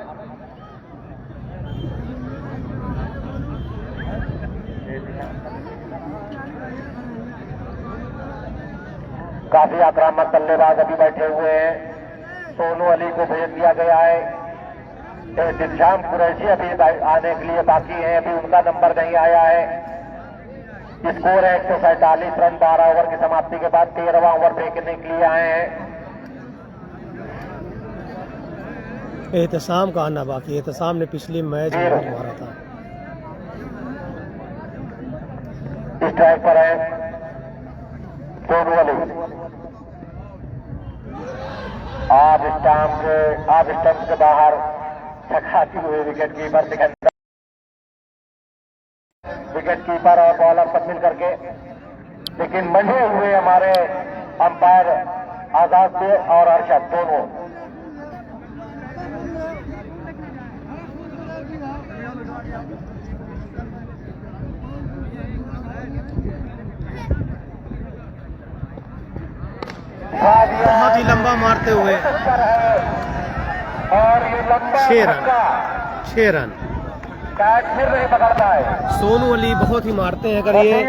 काफी आक्रामक बल्लेबाज अभी बैठे हुए हैं। सोनू अली को भेज दिया गया है। दिलशाम कुरैशी अभी आने के लिए बाकी है, अभी उनका नंबर नहीं आया है। स्कोर है 147 रन 12 ओवर की समाप्ति के बाद। 13वां ओवर फेंकने के लिए आए हैं। एहतसाम का आना बाकी। एहतसाम ने पिछली मैच में बहुत मारा था। इस ट्रैक पर है सोनू अली। आप स्टंप से बाहर छक्काती हुए विकेट कीपर और बॉलर सब मिल करके, लेकिन मंझे हुए हमारे अंपायर आजाद से और अरशद दोनों। बहुत ही लंबा मारते हुए और ये लंबा 6 रन। कैच फिर नहीं पकड़ता है। सोनू अली बहुत ही मारते हैं। अगर ये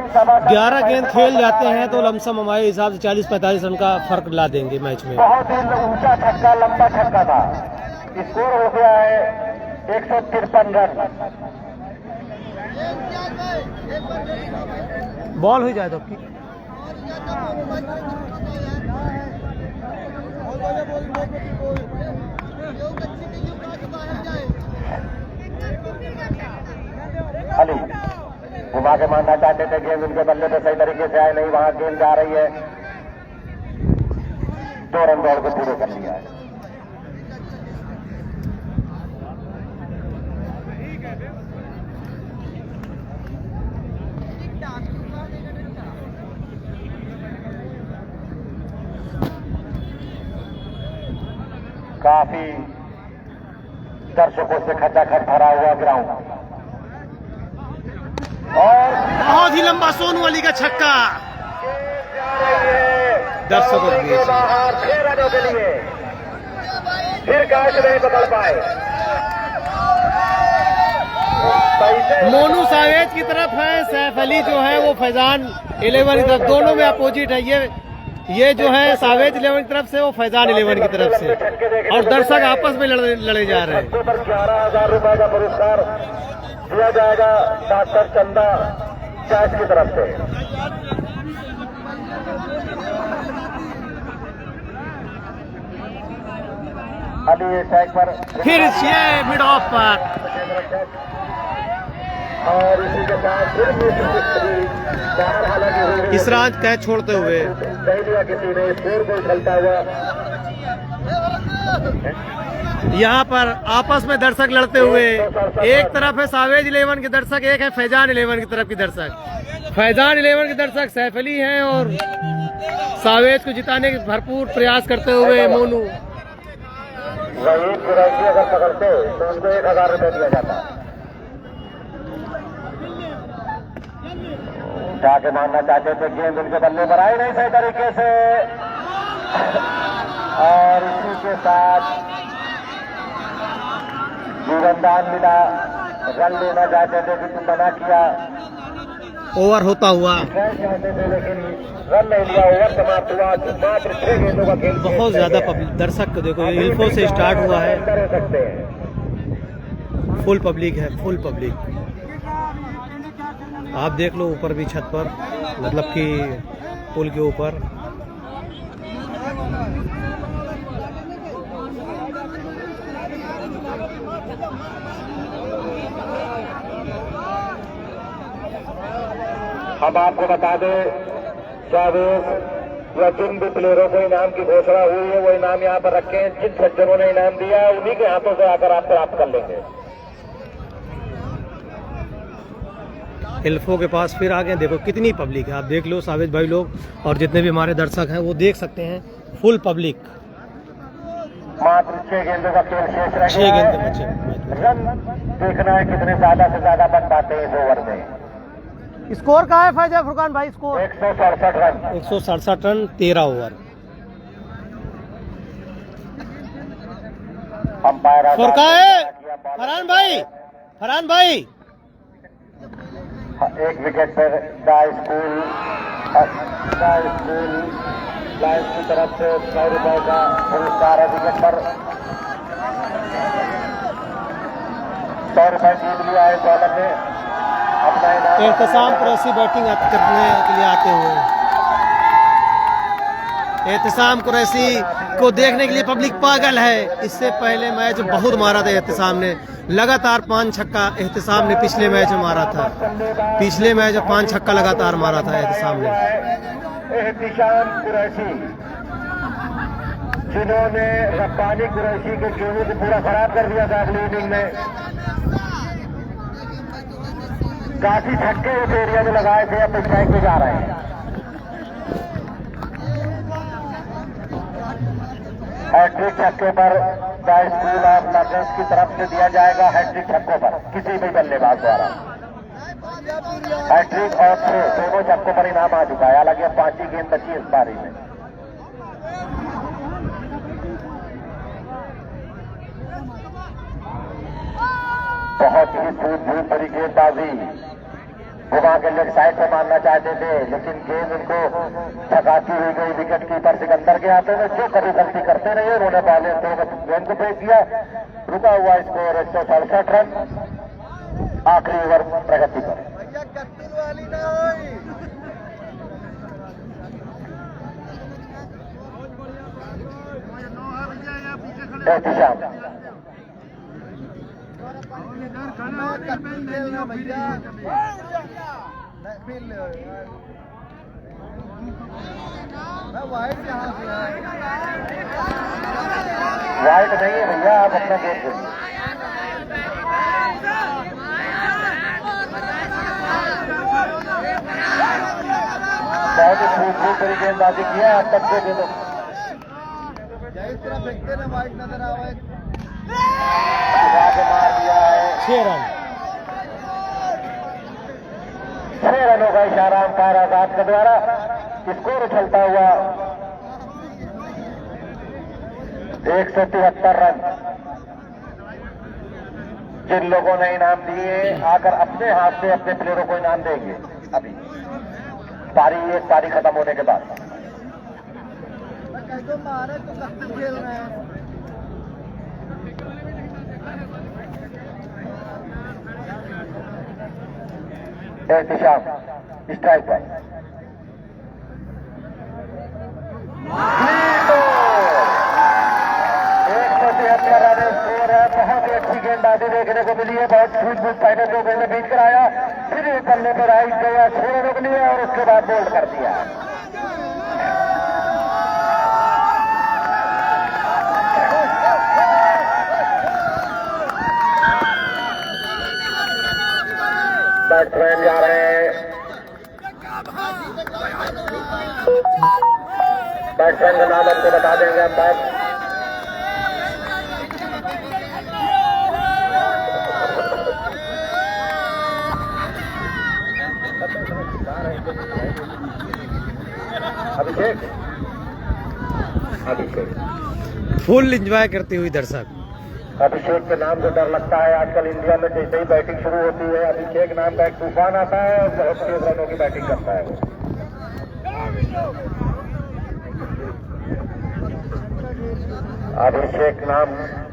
11 गेंद खेल जाते हैं तो लमसम हमारे हिसाब से 40-45 रन का फर्क ला देंगे मैच में। बहुत ही ऊंचा छक्का, लंबा छक्का था। स्कोर हो गया है 153 रन। बॉल हो जाए तो अली घुमा के मारना चाहते थे, गेंद उनके बल्ले पे सही तरीके से आए नहीं, वहां गेंद जा रही है। 2 रन दौड़ को पूरे कर लिया है। काफी दर्शकों से खचाखच भरा हुआ ग्राउंड और बहुत ही लंबा सोनू अली का छक्का दर्शकों के बीच। बाहर 6 रनों के लिए फिर कैच नहीं पकड़ पाए। मोनू सावेज की तरफ है, सैफ अली जो है वो फैजान 11 की तरफ, दोनों में अपोजिट है। ये जो है सावेज 11 की तरफ से, वो फैजान 11 की तरफ से, और दर्शक आपस में लड़े जा रहे हैं। 11,000 रुपए का पुरस्कार दिया जाएगा डॉक्टर चंदा चैट की तरफ से। अली टैग पर फिर ये मिड ऑफ पर और इसी के साथ फिर हालांकि इसराज कैच छोड़ते हुए नहीं दिया किसी ने, स्कोर को उछलता हुआ। यहाँ पर आपस में दर्शक लड़ते हुए, एक तरफ है सावेज 11 के दर्शक, एक है फैजान 11 की तरफ की दर्शक। फैजान 11 के दर्शक सैफ अली हैं और सावेज को जिताने के भरपूर प्रयास करते हुए मोनू। वही कुरैशी अगर पकड़ते तो उनको 1,000 रुपए दिया जाता। जाके मानना चाहते थे, गेंद उनके बल्ले पर आई नहीं सही तरीके से, और इसी के साथ जीवनदान मिला। रन लेना चाहते थे, लेकिन मना किया। ओवर होता हुआ चाहते थे लेकिन रन नहीं लिया। ओवर समाप्त हुआ। मात्र 6 गेंदों का खेल। बहुत ज्यादा दर्शक को देखो, इल्फो से स्टार्ट हुआ है, फुल पब्लिक है, फुल पब्लिक। आप देख लो ऊपर भी छत पर, मतलब कि पुल के ऊपर। हम आपको बता दें, चाहे या जिन भी प्लेयरों को इनाम की घोषणा हुई है वो इनाम यहाँ पर रखे हैं। जिन सज्जनों ने इनाम दिया है उन्हीं के हाथों से आकर आप प्राप्त कर लेंगे। इल्फो के पास फिर आ गए। देखो कितनी पब्लिक है, आप देख लो सावेज भाई लोग और जितने भी हमारे दर्शक हैं वो देख सकते हैं, फुल पब्लिक। मात्र 6 गेंदों का खेल शेष रह 6 गया गेंद है। बचे। रन देखना है कितने ज्यादा से ज्यादा बन पाते हैं इस ओवर में। स्कोर कहाँ है फैजा फुरकान भाई? Score 167 run. 167 run 13 over. Umpire Farhan भाई, फरहान भाई एक विकेट पर स्कूल लाइन्स की तरफ से 100 रुपए का पुरस्कार है। विकेट पर 100 रुपए जीत लिया है बॉलर ने अपना इनाम। एहतसाम कुरैशी बैटिंग करने के लिए आते हुए एहतिसाम कुरैशी को देखने के लिए पब्लिक पागल है। इससे पहले मैच बहुत मारा था एहतिसाम ने, लगातार 5 छक्का एहतिसाम ने पिछले मैच में मारा था। पिछले मैच में 5 छक्का लगातार मारा था एहतिसाम ने। एहतिसाम कुरैशी जिन्होंने रब्बानी कुरैशी के गेंदों को पूरा खराब कर दिया था अगली इनिंग में। काफी छक्के उस एरिया में लगाए थे, अब स्ट्राइक पे जा रहे हैं। हैट्रिक छक्के पर द स्कूल ऑफ नर्सेस की तरफ से दिया जाएगा। हैट्रिक छक्कों पर किसी भी बल्लेबाज द्वारा हैट्रिक और थ्रो दोनों छक्कों पर इनाम आ चुका है। हालांकि अब 5 ही गेंद बची इस पारी में। बहुत ही सूझबूझ भरी गेंदबाजी, घुमा के लेग साइड से मारना चाहते थे, लेकिन गेंद उनको थकाती हुई गई। विकेट कीपर सिकंदर के हाथों में, जो कभी गलती करते रहे, उन्होंने पहले गेंद को फेंक दिया। रुका हुआ स्कोर 167 रन। आखिरी ओवर प्रगति पर। एहतिसाम वाइट नहीं है भैया, आप अपना गेम खेलिए। बहुत ही खूबसूरत तरीके गेंदबाजी किया अब तक के गेंदों इस तरह फेंकते ना वाइट नजर आवे। मार दिया है 6 रन। 6 रनों का इशारा अंपायर आजाद के द्वारा। स्कोर उछलता हुआ 173 रन। जिन लोगों ने इनाम दिए आकर अपने हाथ से अपने प्लेयरों को इनाम देंगे अभी एक पारी खत्म होने के बाद। खेल रहे हैं एहतिसाम स्ट्राइक पर 173 रन स्कोर है। बहुत ही अच्छी गेंदबाजी देखने को मिली है। बहुत सूझबूझ फाइनल को गेंद बीच कर आया, फिर एक बल्ले पर राइट गया, 6 रनों के लिए और उसके बाद बोल्ड कर दिया। बैट्समैन जा रहे हैं। बैट्समैन का नाम आपको बता देंगे अंपायर। अभिषेक फुल एंजॉय करते हुए दर्शक। अभिषेक के नाम से डर लगता है आजकल इंडिया में। जैसे ही बैटिंग शुरू होती है अभिषेक नाम का एक तूफान आता है और बहुत तेज रनों की बैटिंग करता है। अभिषेक नाम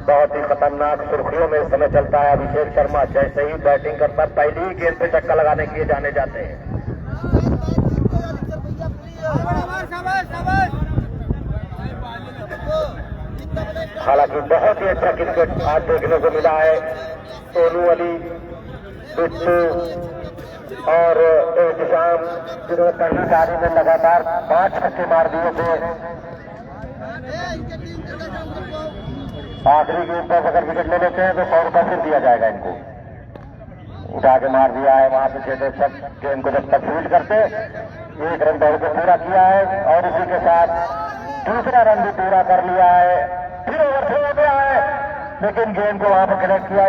बहुत ही खतरनाक सुर्खियों में इस समय चलता है। अभिषेक शर्मा जैसे ही बैटिंग करता है पहली ही गेंद पे छक्का लगाने के लिए जाने जाते हैं। हालांकि बहुत ही अच्छा क्रिकेट आज देखने को मिला है। सोनू अली, बिट्टू और एहतिसाम जिन्होंने पहली पारी में लगातार 5 छक्के मार दिए थे। आखिरी गेंद पर अगर विकेट ले लेते हैं तो 100 रुपये फिर दिया जाएगा इनको। उठा के मार दिया है वहां से 6 तक गेंद को जब तक फील्ड करते 1 रन दौड़ को पूरा किया है और इसी के साथ दूसरा रन भी पूरा कर लिया है। फिर ओवर हो गया है लेकिन गेंद को वहां पर कनेक्ट किया।